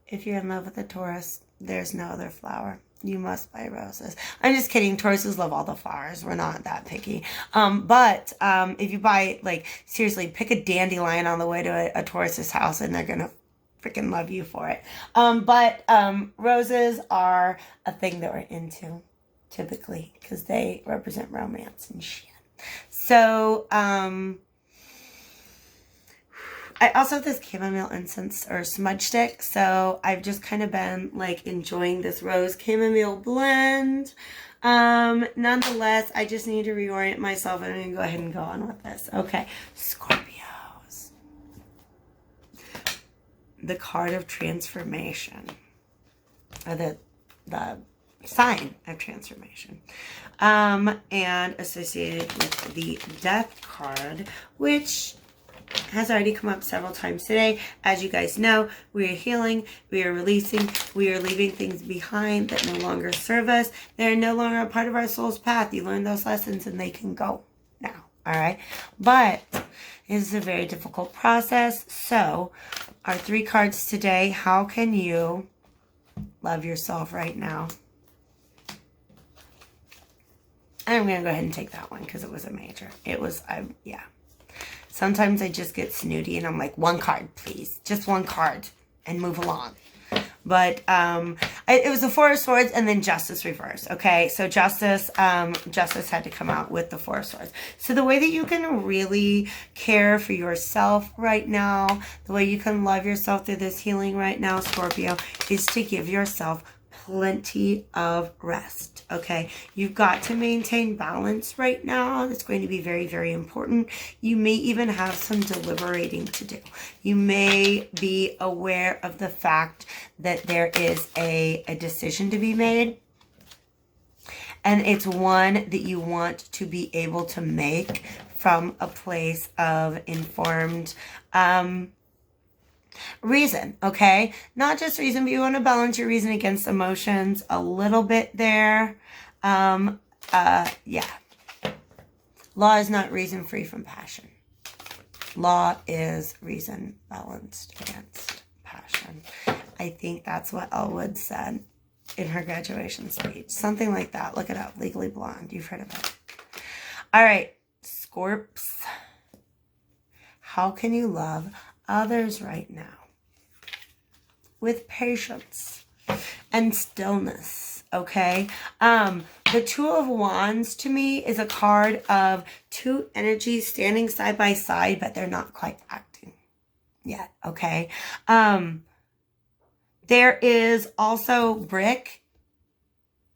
[SPEAKER 1] If you're in love with a Taurus, there's no other flower. You must buy roses. I'm just kidding. Tauruses love all the flowers. We're not that picky. But if you buy, like, seriously, pick a dandelion on the way to a Taurus's house and they're going to freaking love you for it. But roses are a thing that we're into, typically, because they represent romance and shit. So, I also have this chamomile incense or smudge stick, so I've just kind of been like enjoying this rose chamomile blend. Nonetheless, I just need to reorient myself, and I'm going to go ahead and go on with this. Okay, Scorpios. The card of transformation, or the sign of transformation, and associated with the death card, which has already come up several times today. As you guys know, we are healing, we are releasing, we are leaving things behind that no longer serve us. They're no longer a part of our soul's path. You learn those lessons and they can go now. All right. But it is a very difficult process. So our 3 cards today, how can you love yourself right now? I'm going to go ahead and take that one because it was a major. It was, yeah. Sometimes I just get snooty and I'm like, 1 card, please. Just 1 card and move along. But it was the 4 of Swords and then Justice reversed. Okay, so Justice had to come out with the 4 of Swords. So the way that you can really care for yourself right now, the way you can love yourself through this healing right now, Scorpio, is to give yourself plenty of rest. Okay, you've got to maintain balance right now. That's going to be very, very important. You may even have some deliberating to do. You may be aware of the fact that there is a decision to be made, and it's one that you want to be able to make from a place of informed reason. Okay, not just reason, but you want to balance your reason against emotions a little bit there. Yeah, law is not reason free from passion. Law is reason balanced against passion. I think that's what Elwood said in her graduation speech, something like that. Look it up. Legally Blonde, you've heard of it. All right, Scorps, how can you love others right now? with patience and stillness, okay? The Two of Wands to me is a card of two energies standing side by side, but they're not quite acting yet, okay? There is also brick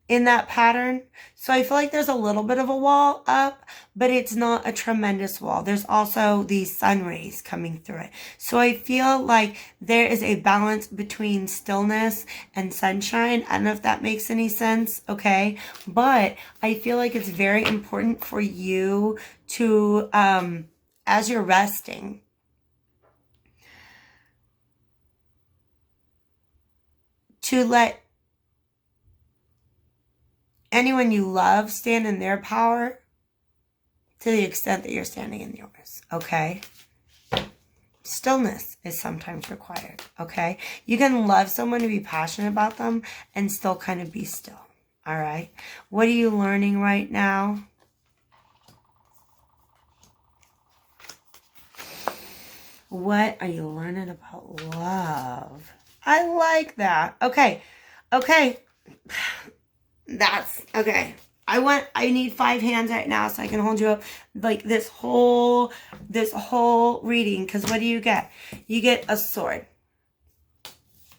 [SPEAKER 1] in that pattern. So I feel like there's a little bit of a wall up, but it's not a tremendous wall. There's also these sun rays coming through it. So I feel like there is a balance between stillness and sunshine. I don't know if that makes any sense, okay? But I feel like it's very important for you to, as you're resting, to let anyone you love stand in their power to the extent that you're standing in yours, okay? Stillness is sometimes required, okay? You can love someone to be passionate about them and still kind of be still, all right? What are you learning right now? What are you learning about love? I like that. Okay. That's okay. I need 5 hands right now so I can hold you up like this whole reading. Because what do you get? You get a sword.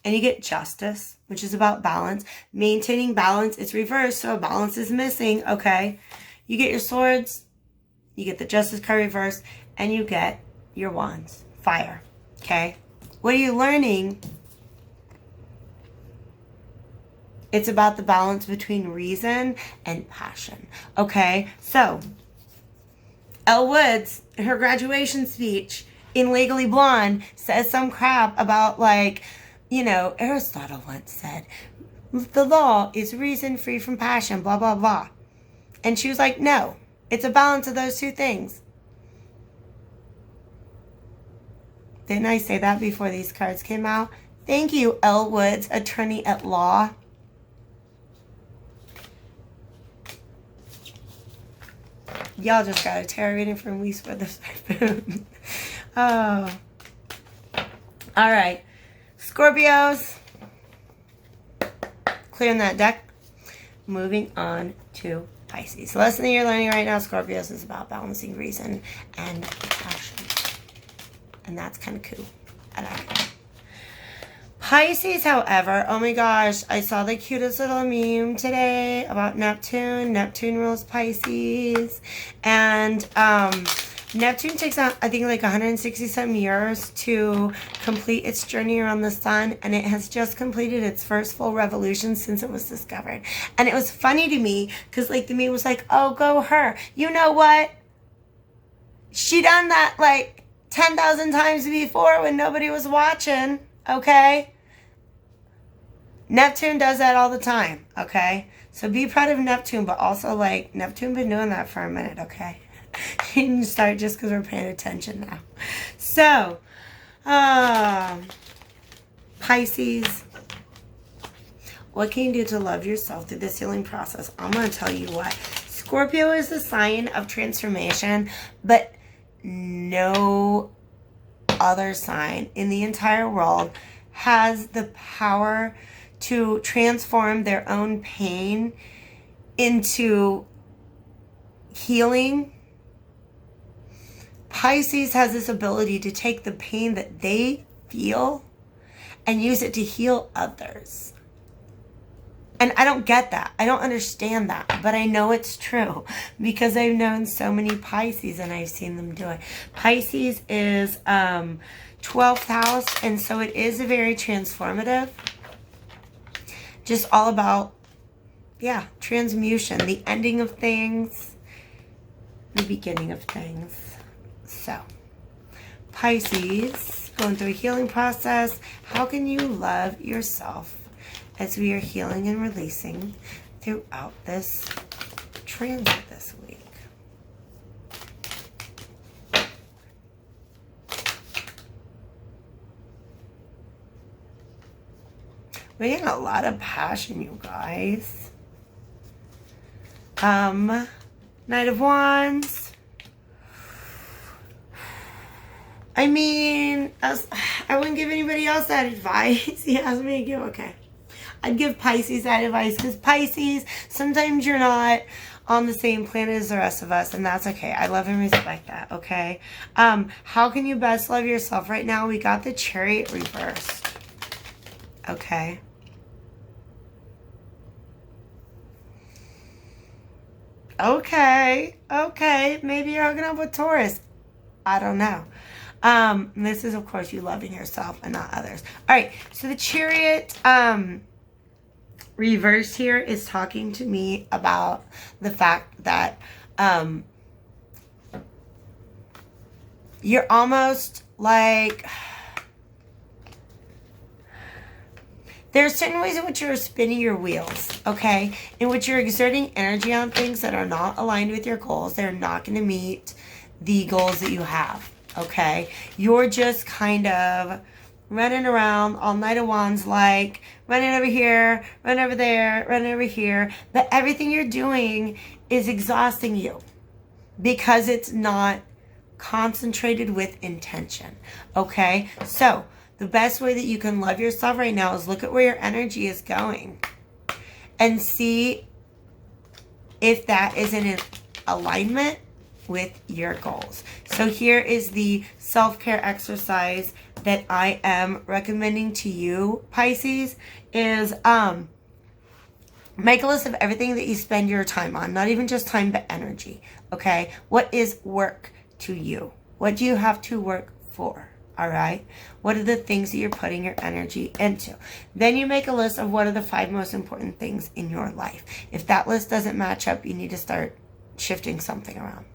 [SPEAKER 1] And you get justice, which is about balance. Maintaining balance is reversed, so balance is missing, okay? You get your swords, you get the justice card reversed, and you get your wands. Fire, okay? What are you learning? It's about the balance between reason and passion. Okay, so Elle Woods, in her graduation speech in Legally Blonde, says some crap about, like, you know, Aristotle once said, the law is reason free from passion, blah, blah, blah. And she was like, no, it's a balance of those two things. Didn't I say that before these cards came out? Thank you, Elle Woods, attorney at law. Y'all just got a tarot reading from Lise Witherspoon. Oh. All right. Scorpios. Clearing that deck. Moving on to Pisces. The lesson that you're learning right now, Scorpios, is about balancing reason and passion. And that's kind of cool. I like it. Pisces, however, oh my gosh, I saw the cutest little meme today about Neptune. Neptune rules Pisces. And Neptune takes, I think, like 160-some years to complete its journey around the sun. And it has just completed its first full revolution since it was discovered. And it was funny to me because, like, the meme was like, oh, go her. You know what? She done that, like, 10,000 times before when nobody was watching, okay? Neptune does that all the time, okay? So be proud of Neptune, but also, like, Neptune been doing that for a minute, okay? You didn't start just because we're paying attention now. So, Pisces, what can you do to love yourself through this healing process? I'm going to tell you what. Scorpio is the sign of transformation, but no other sign in the entire world has the power to transform their own pain into healing. Pisces has this ability to take the pain that they feel and use it to heal others. And I don't get that. I don't understand that. But I know it's true because I've known so many Pisces and I've seen them do it. Pisces is 12th house, and so it is a very transformative. Just all about, yeah, transmutation. The ending of things, the beginning of things. So, Pisces, going through a healing process. How can you love yourself as we are healing and releasing throughout this transit this week? We're getting a lot of passion, you guys. Knight of Wands. I mean, I wouldn't give anybody else that advice. He asked me to give, okay. I'd give Pisces that advice because Pisces, sometimes you're not on the same planet as the rest of us, and that's okay. I love and respect that, okay? How can you best love yourself right now? We got the Chariot reversed, okay? Okay, maybe you're hooking up with Taurus. I don't know. This is, of course, you loving yourself and not others. All right, so the Chariot reverse here is talking to me about the fact that you're almost like... There are certain ways in which you're spinning your wheels, okay? In which you're exerting energy on things that are not aligned with your goals. They're not going to meet the goals that you have, okay? You're just kind of running around all Knight of Wands, like running over here, running over there, running over here. But everything you're doing is exhausting you because it's not concentrated with intention, okay? So the best way that you can love yourself right now is look at where your energy is going and see if that is in alignment with your goals. So here is the self-care exercise that I am recommending to you, Pisces, is make a list of everything that you spend your time on, not even just time, but energy, okay? What is work to you? What do you have to work for? All right. What are the things that you're putting your energy into? Then you make a list of what are the 5 most important things in your life. If that list doesn't match up, you need to start shifting something around.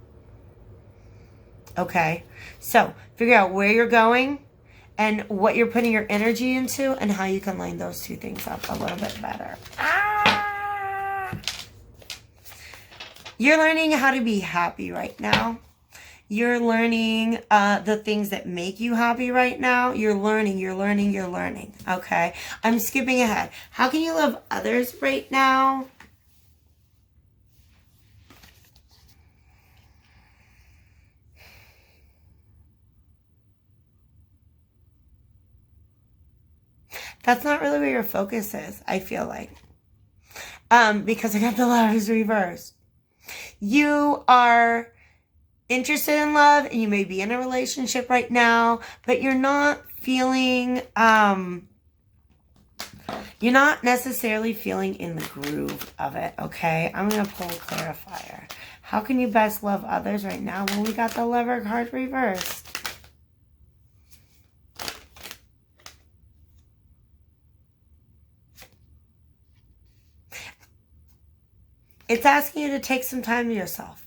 [SPEAKER 1] Okay. So figure out where you're going and what you're putting your energy into and how you can line those two things up a little bit better. You're learning how to be happy right now. You're learning the things that make you happy right now. You're learning. Okay. I'm skipping ahead. How can you love others right now? That's not really where your focus is, I feel like. Because I got the Lovers reversed. You are interested in love and you may be in a relationship right now, but you're not feeling, you're not necessarily feeling in the groove of it, okay? I'm going to pull a clarifier. How can you best love others right now? Well, we got the Lover card reversed. It's asking you to take some time to yourself.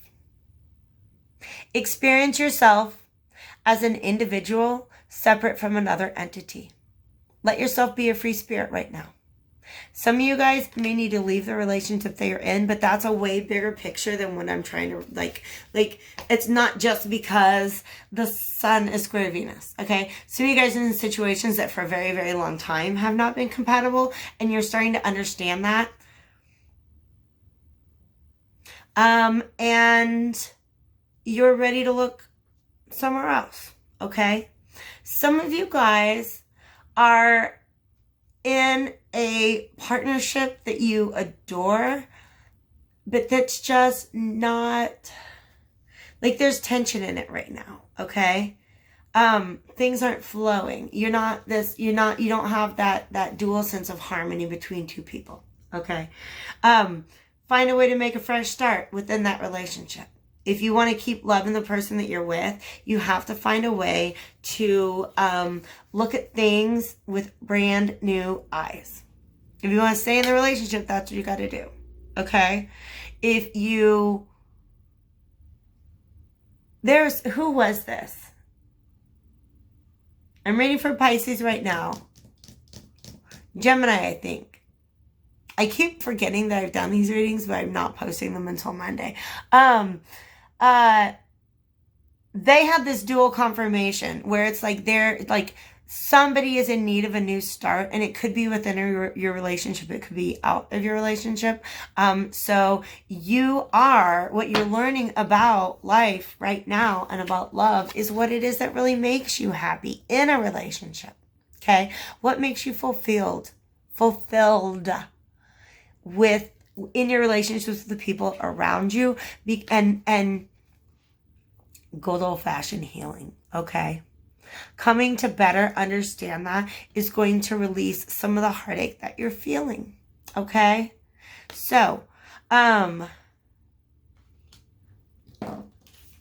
[SPEAKER 1] Experience yourself as an individual separate from another entity. Let yourself be a free spirit right now. Some of you guys may need to leave the relationship that you're in, but that's a way bigger picture than what I'm trying to, like, it's not just because the sun is square Venus, okay? Some of you guys are in situations that for a very, very long time have not been compatible, and you're starting to understand that. And you're ready to look somewhere else, okay? Some of you guys are in a partnership that you adore, but that's just not, like, there's tension in it right now, okay? Things aren't flowing. You don't have that dual sense of harmony between two people, okay? Find a way to make a fresh start within that relationship. If you want to keep loving the person that you're with, you have to find a way to look at things with brand new eyes. If you want to stay in the relationship, that's what you got to do. Okay? Who was this? I'm reading for Pisces right now. Gemini, I think. I keep forgetting that I've done these readings, but I'm not posting them until Monday. They have this dual confirmation where it's like they're like somebody is in need of a new start, and it could be within your relationship. It could be out of your relationship. So what you're learning about life right now and about love is what it is that really makes you happy in a relationship. Okay. What makes you fulfilled in your relationships with the people around you, and good old-fashioned healing. Okay. Coming to better understand that is going to release some of the heartache that you're feeling. Okay. So, I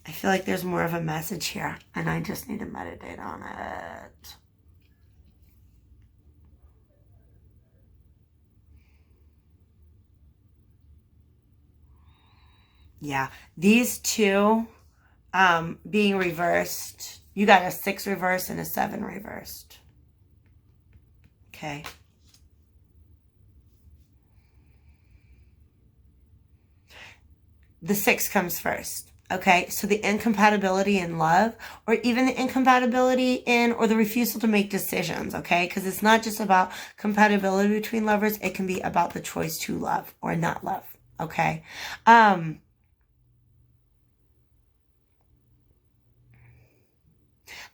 [SPEAKER 1] feel like there's more of a message here, and I just need to meditate on it. Yeah, these two being reversed. You got a 6 reversed and a 7 reversed. Okay. The 6 comes first. Okay, so the incompatibility in love, or even the incompatibility in, or the refusal to make decisions, okay? Because it's not just about compatibility between lovers. It can be about the choice to love or not love, okay?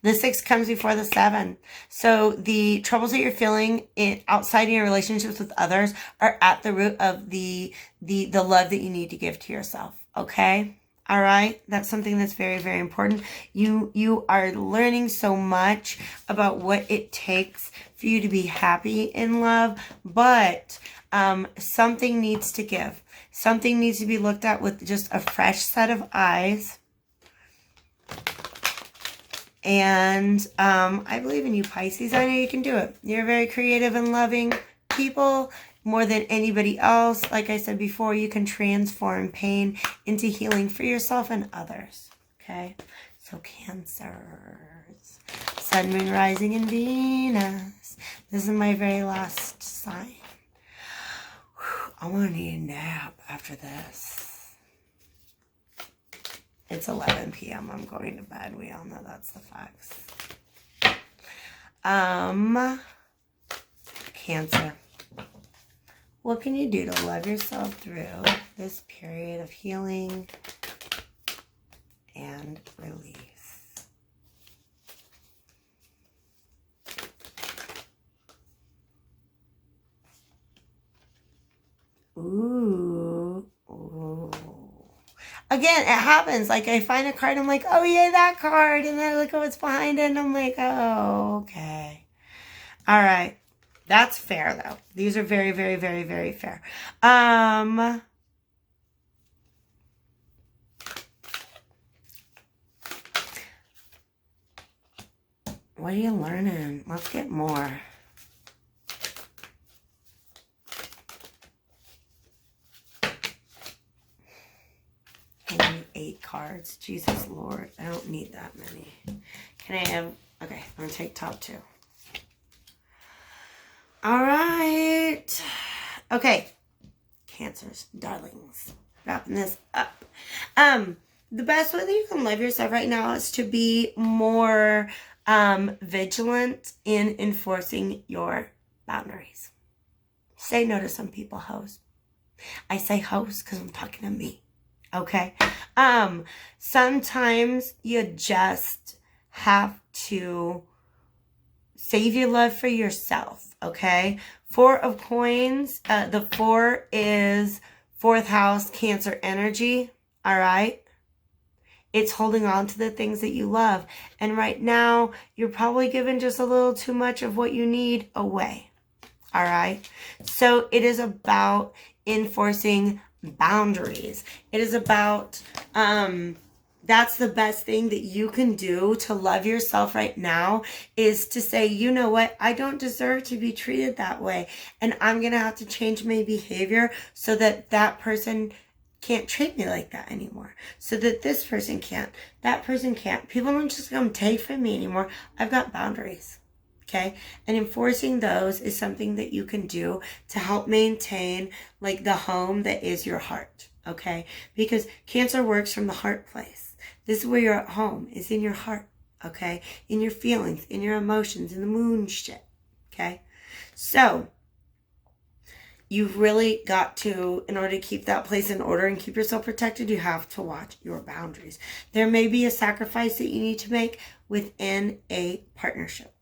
[SPEAKER 1] The 6 comes before the 7. So the troubles that you're feeling outside in your relationships with others are at the root of the love that you need to give to yourself. Okay? All right? That's something that's very, very important. You are learning so much about what it takes for you to be happy in love, but something needs to give. Something needs to be looked at with just a fresh set of eyes. And I believe in you, Pisces. I know you can do it. You're very creative and loving people, more than anybody else. Like I said before, you can transform pain into healing for yourself and others. Okay? So Cancers. Sun, Moon, Rising, and Venus. This is my very last sign. I'm going to need a nap after this. It's 11 p.m. I'm going to bed. We all know that's the facts. Cancer. What can you do to love yourself through this period of healing and release? Ooh. Again, it happens. Like, I find a card, I'm like, oh, yeah, that card. And then I look at what's behind it, and I'm like, oh, okay. All right. That's fair, though. These are very, very, very, very fair. What are you learning? Let's get more. I need 8 cards. Jesus Lord, I don't need that many. Can I have... Okay, I'm going to take top 2. All right. Okay. Cancers, darlings. Wrapping this up. The best way that you can love yourself right now is to be more vigilant in enforcing your boundaries. Say no to some people, hoes. I say hoes because I'm talking to me. Okay. Sometimes you just have to save your love for yourself. Okay. 4 of Coins. The 4 is 4th house Cancer energy. All right. It's holding on to the things that you love. And right now, you're probably giving just a little too much of what you need away. All right. So it is about enforcing boundaries. It is about, that's the best thing that you can do to love yourself right now, is to say, you know what, I don't deserve to be treated that way. And I'm going to have to change my behavior so that that person can't treat me like that anymore. So that this person can't, that person can't. People don't just come take from me anymore. I've got boundaries. Okay. And enforcing those is something that you can do to help maintain like the home that is your heart. Okay. Because Cancer works from the heart place. This is where you're at home, is in your heart. okay? In your feelings, in your emotions, in the moon shit, okay? So you've really got to, in order to keep that place in order and keep yourself protected, you have to watch your boundaries. There may be a sacrifice that you need to make within a partnership.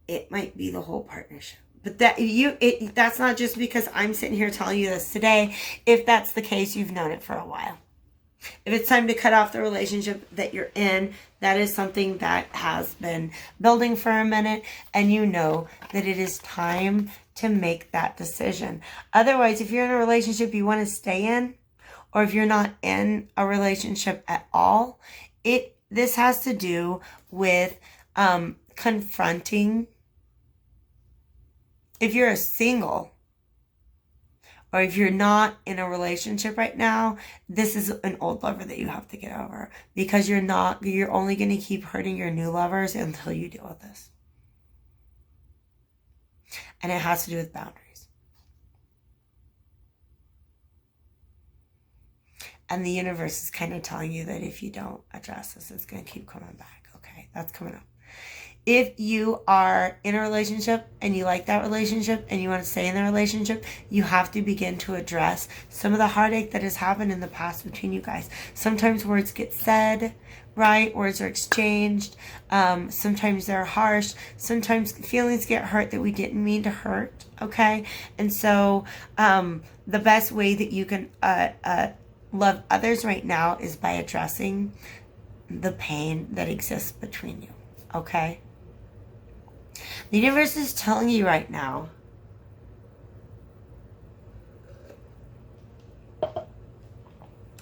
[SPEAKER 1] It might be the whole partnership. But that's not just because I'm sitting here telling you this today. If that's the case, you've known it for a while. If it's time to cut off the relationship that you're in, that is something that has been building for a minute, and you know that it is time to make that decision. Otherwise, if you're in a relationship you want to stay in, or if you're not in a relationship at all, this has to do with confronting. If you're a single, or if you're not in a relationship right now, this is an old lover that you have to get over, because you're only going to keep hurting your new lovers until you deal with this. And it has to do with boundaries. And the universe is kind of telling you that if you don't address this, it's going to keep coming back. Okay, that's coming up. If you are in a relationship and you like that relationship and you want to stay in the relationship, you have to begin to address some of the heartache that has happened in the past between you guys. Sometimes words get said, right? Words are exchanged. Sometimes they're harsh. Sometimes feelings get hurt that we didn't mean to hurt, okay? And so the best way that you can love others right now is by addressing the pain that exists between you, okay? The universe is telling you right now,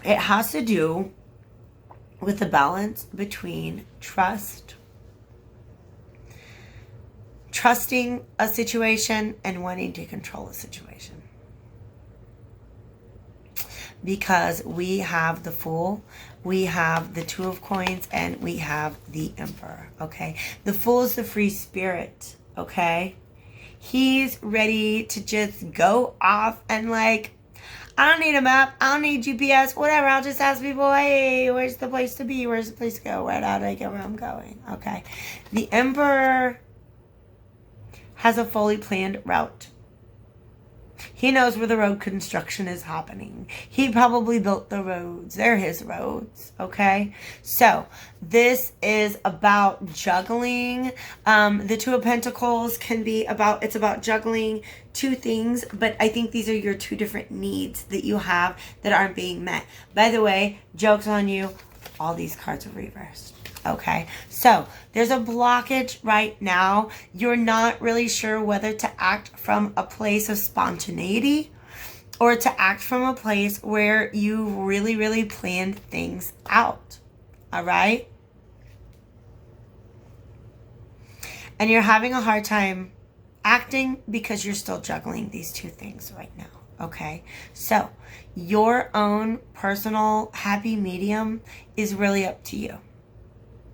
[SPEAKER 1] it has to do with the balance between trusting a situation, and wanting to control a situation. Because we have the Fool, we have the Two of Coins, and we have the Emperor, okay? The Fool is the free spirit, okay? He's ready to just go off and like, I don't need a map, I don't need GPS, whatever. I'll just ask people, hey, where's the place to be? Where's the place to go? Where do I get where I'm going? Okay. The Emperor has a fully planned route. He knows where the road construction is happening. He probably built the roads. They're his roads, okay? So, this is about juggling. The Two of Pentacles it's about juggling two things, but I think these are your two different needs that you have that aren't being met. By the way, joke's on you, all these cards are reversed. Okay, so there's a blockage right now. You're not really sure whether to act from a place of spontaneity or to act from a place where you really, really planned things out. All right? And you're having a hard time acting because you're still juggling these two things right now. Okay, so your own personal happy medium is really up to you.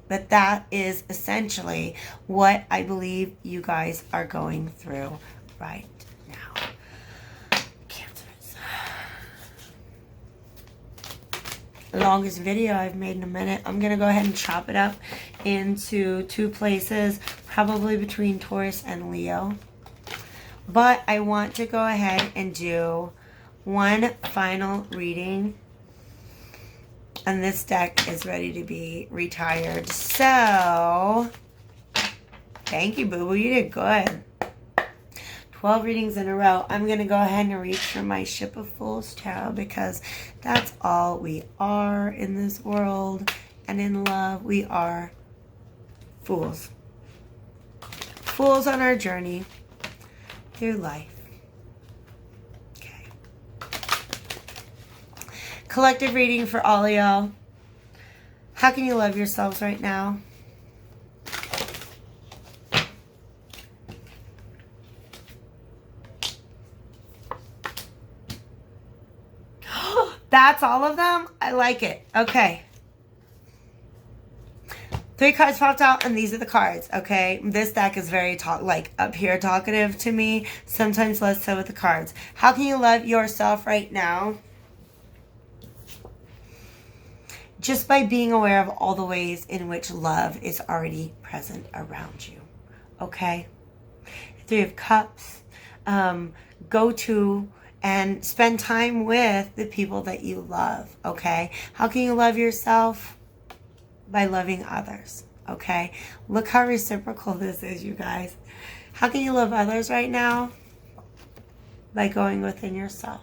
[SPEAKER 1] But that is essentially what I believe you guys are going through right now. Cancers. Longest video I've made in a minute. I'm going to go ahead and chop it up into two places, probably between Taurus and Leo. But I want to go ahead and do one final reading. And this deck is ready to be retired. So, thank you, boo-boo. You did good. 12 readings in a row. I'm going to go ahead and reach for my Ship of Fools tarot, because that's all we are in this world. And in love, we are fools. Fools on our journey through life. Collective reading for all of y'all. How can you love yourselves right now? That's all of them? I like it. Okay. 3 cards popped out, and these are the cards, okay? This deck is very up here talkative to me. Sometimes less so with the cards. How can you love yourself right now? just by being aware of all the ways in which love is already present around you. Okay? Three of Cups. Go to and spend time with the people that you love. Okay? How can you love yourself? By loving others. Okay? Look how reciprocal this is, you guys. How can you love others right now? By going within yourself.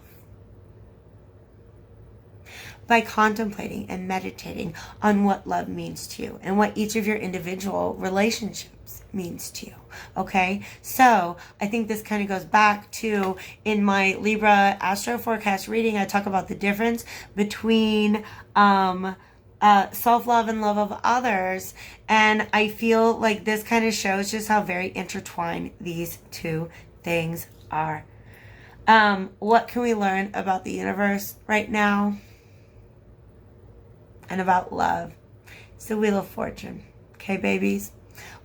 [SPEAKER 1] By contemplating and meditating on what love means to you and what each of your individual relationships means to you. Okay? So I think this kind of goes back to, in my Libra astro forecast reading, I talk about the difference between self-love and love of others. And I feel like this kind of shows just how very intertwined these two things are. What can we learn about the universe right now? And about love. It's the Wheel of Fortune. Okay, babies?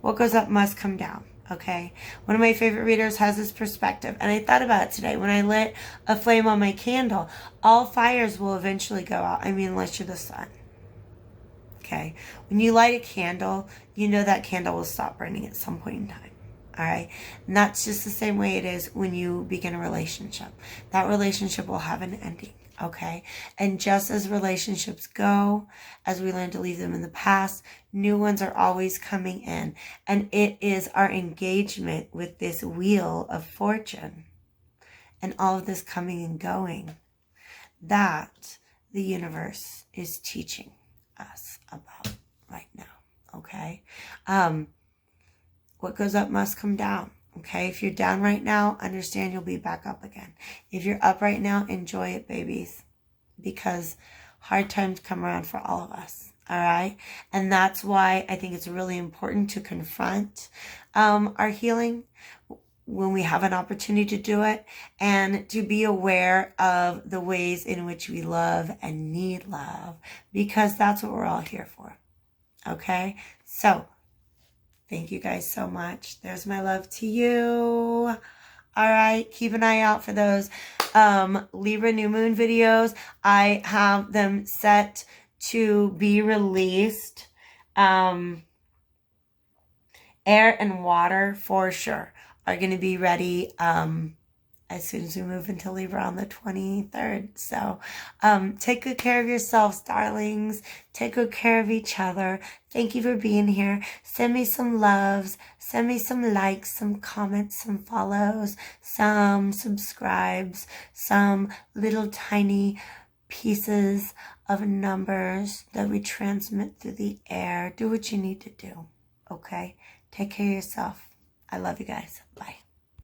[SPEAKER 1] What goes up must come down. Okay? One of my favorite readers has this perspective. And I thought about it today. When I lit a flame on my candle, all fires will eventually go out. I mean, unless you're the sun. Okay? When you light a candle, you know that candle will stop burning at some point in time. Alright? And that's just the same way it is when you begin a relationship. That relationship will have an ending. Okay? And just as relationships go, as we learn to leave them in the past, new ones are always coming in. And it is our engagement with this Wheel of Fortune and all of this coming and going that the universe is teaching us about right now. Okay? What goes up must come down. Okay, if you're down right now, understand you'll be back up again. If you're up right now, enjoy it, babies. Because hard times come around for all of us. All right? And that's why I think it's really important to confront our healing when we have an opportunity to do it. And to be aware of the ways in which we love and need love. Because that's what we're all here for. Okay? So, thank you guys so much. There's my love to you. All right. Keep an eye out for those Libra new moon videos. I have them set to be released. Air and water for sure are going to be ready as soon as we move into Libra on the 23rd. So take good care of yourselves, darlings. Take good care of each other. Thank you for being here. Send me some loves. Send me some likes, some comments, some follows, some subscribes, some little tiny pieces of numbers that we transmit through the air. Do what you need to do. Okay? Take care of yourself. I love you guys. Bye.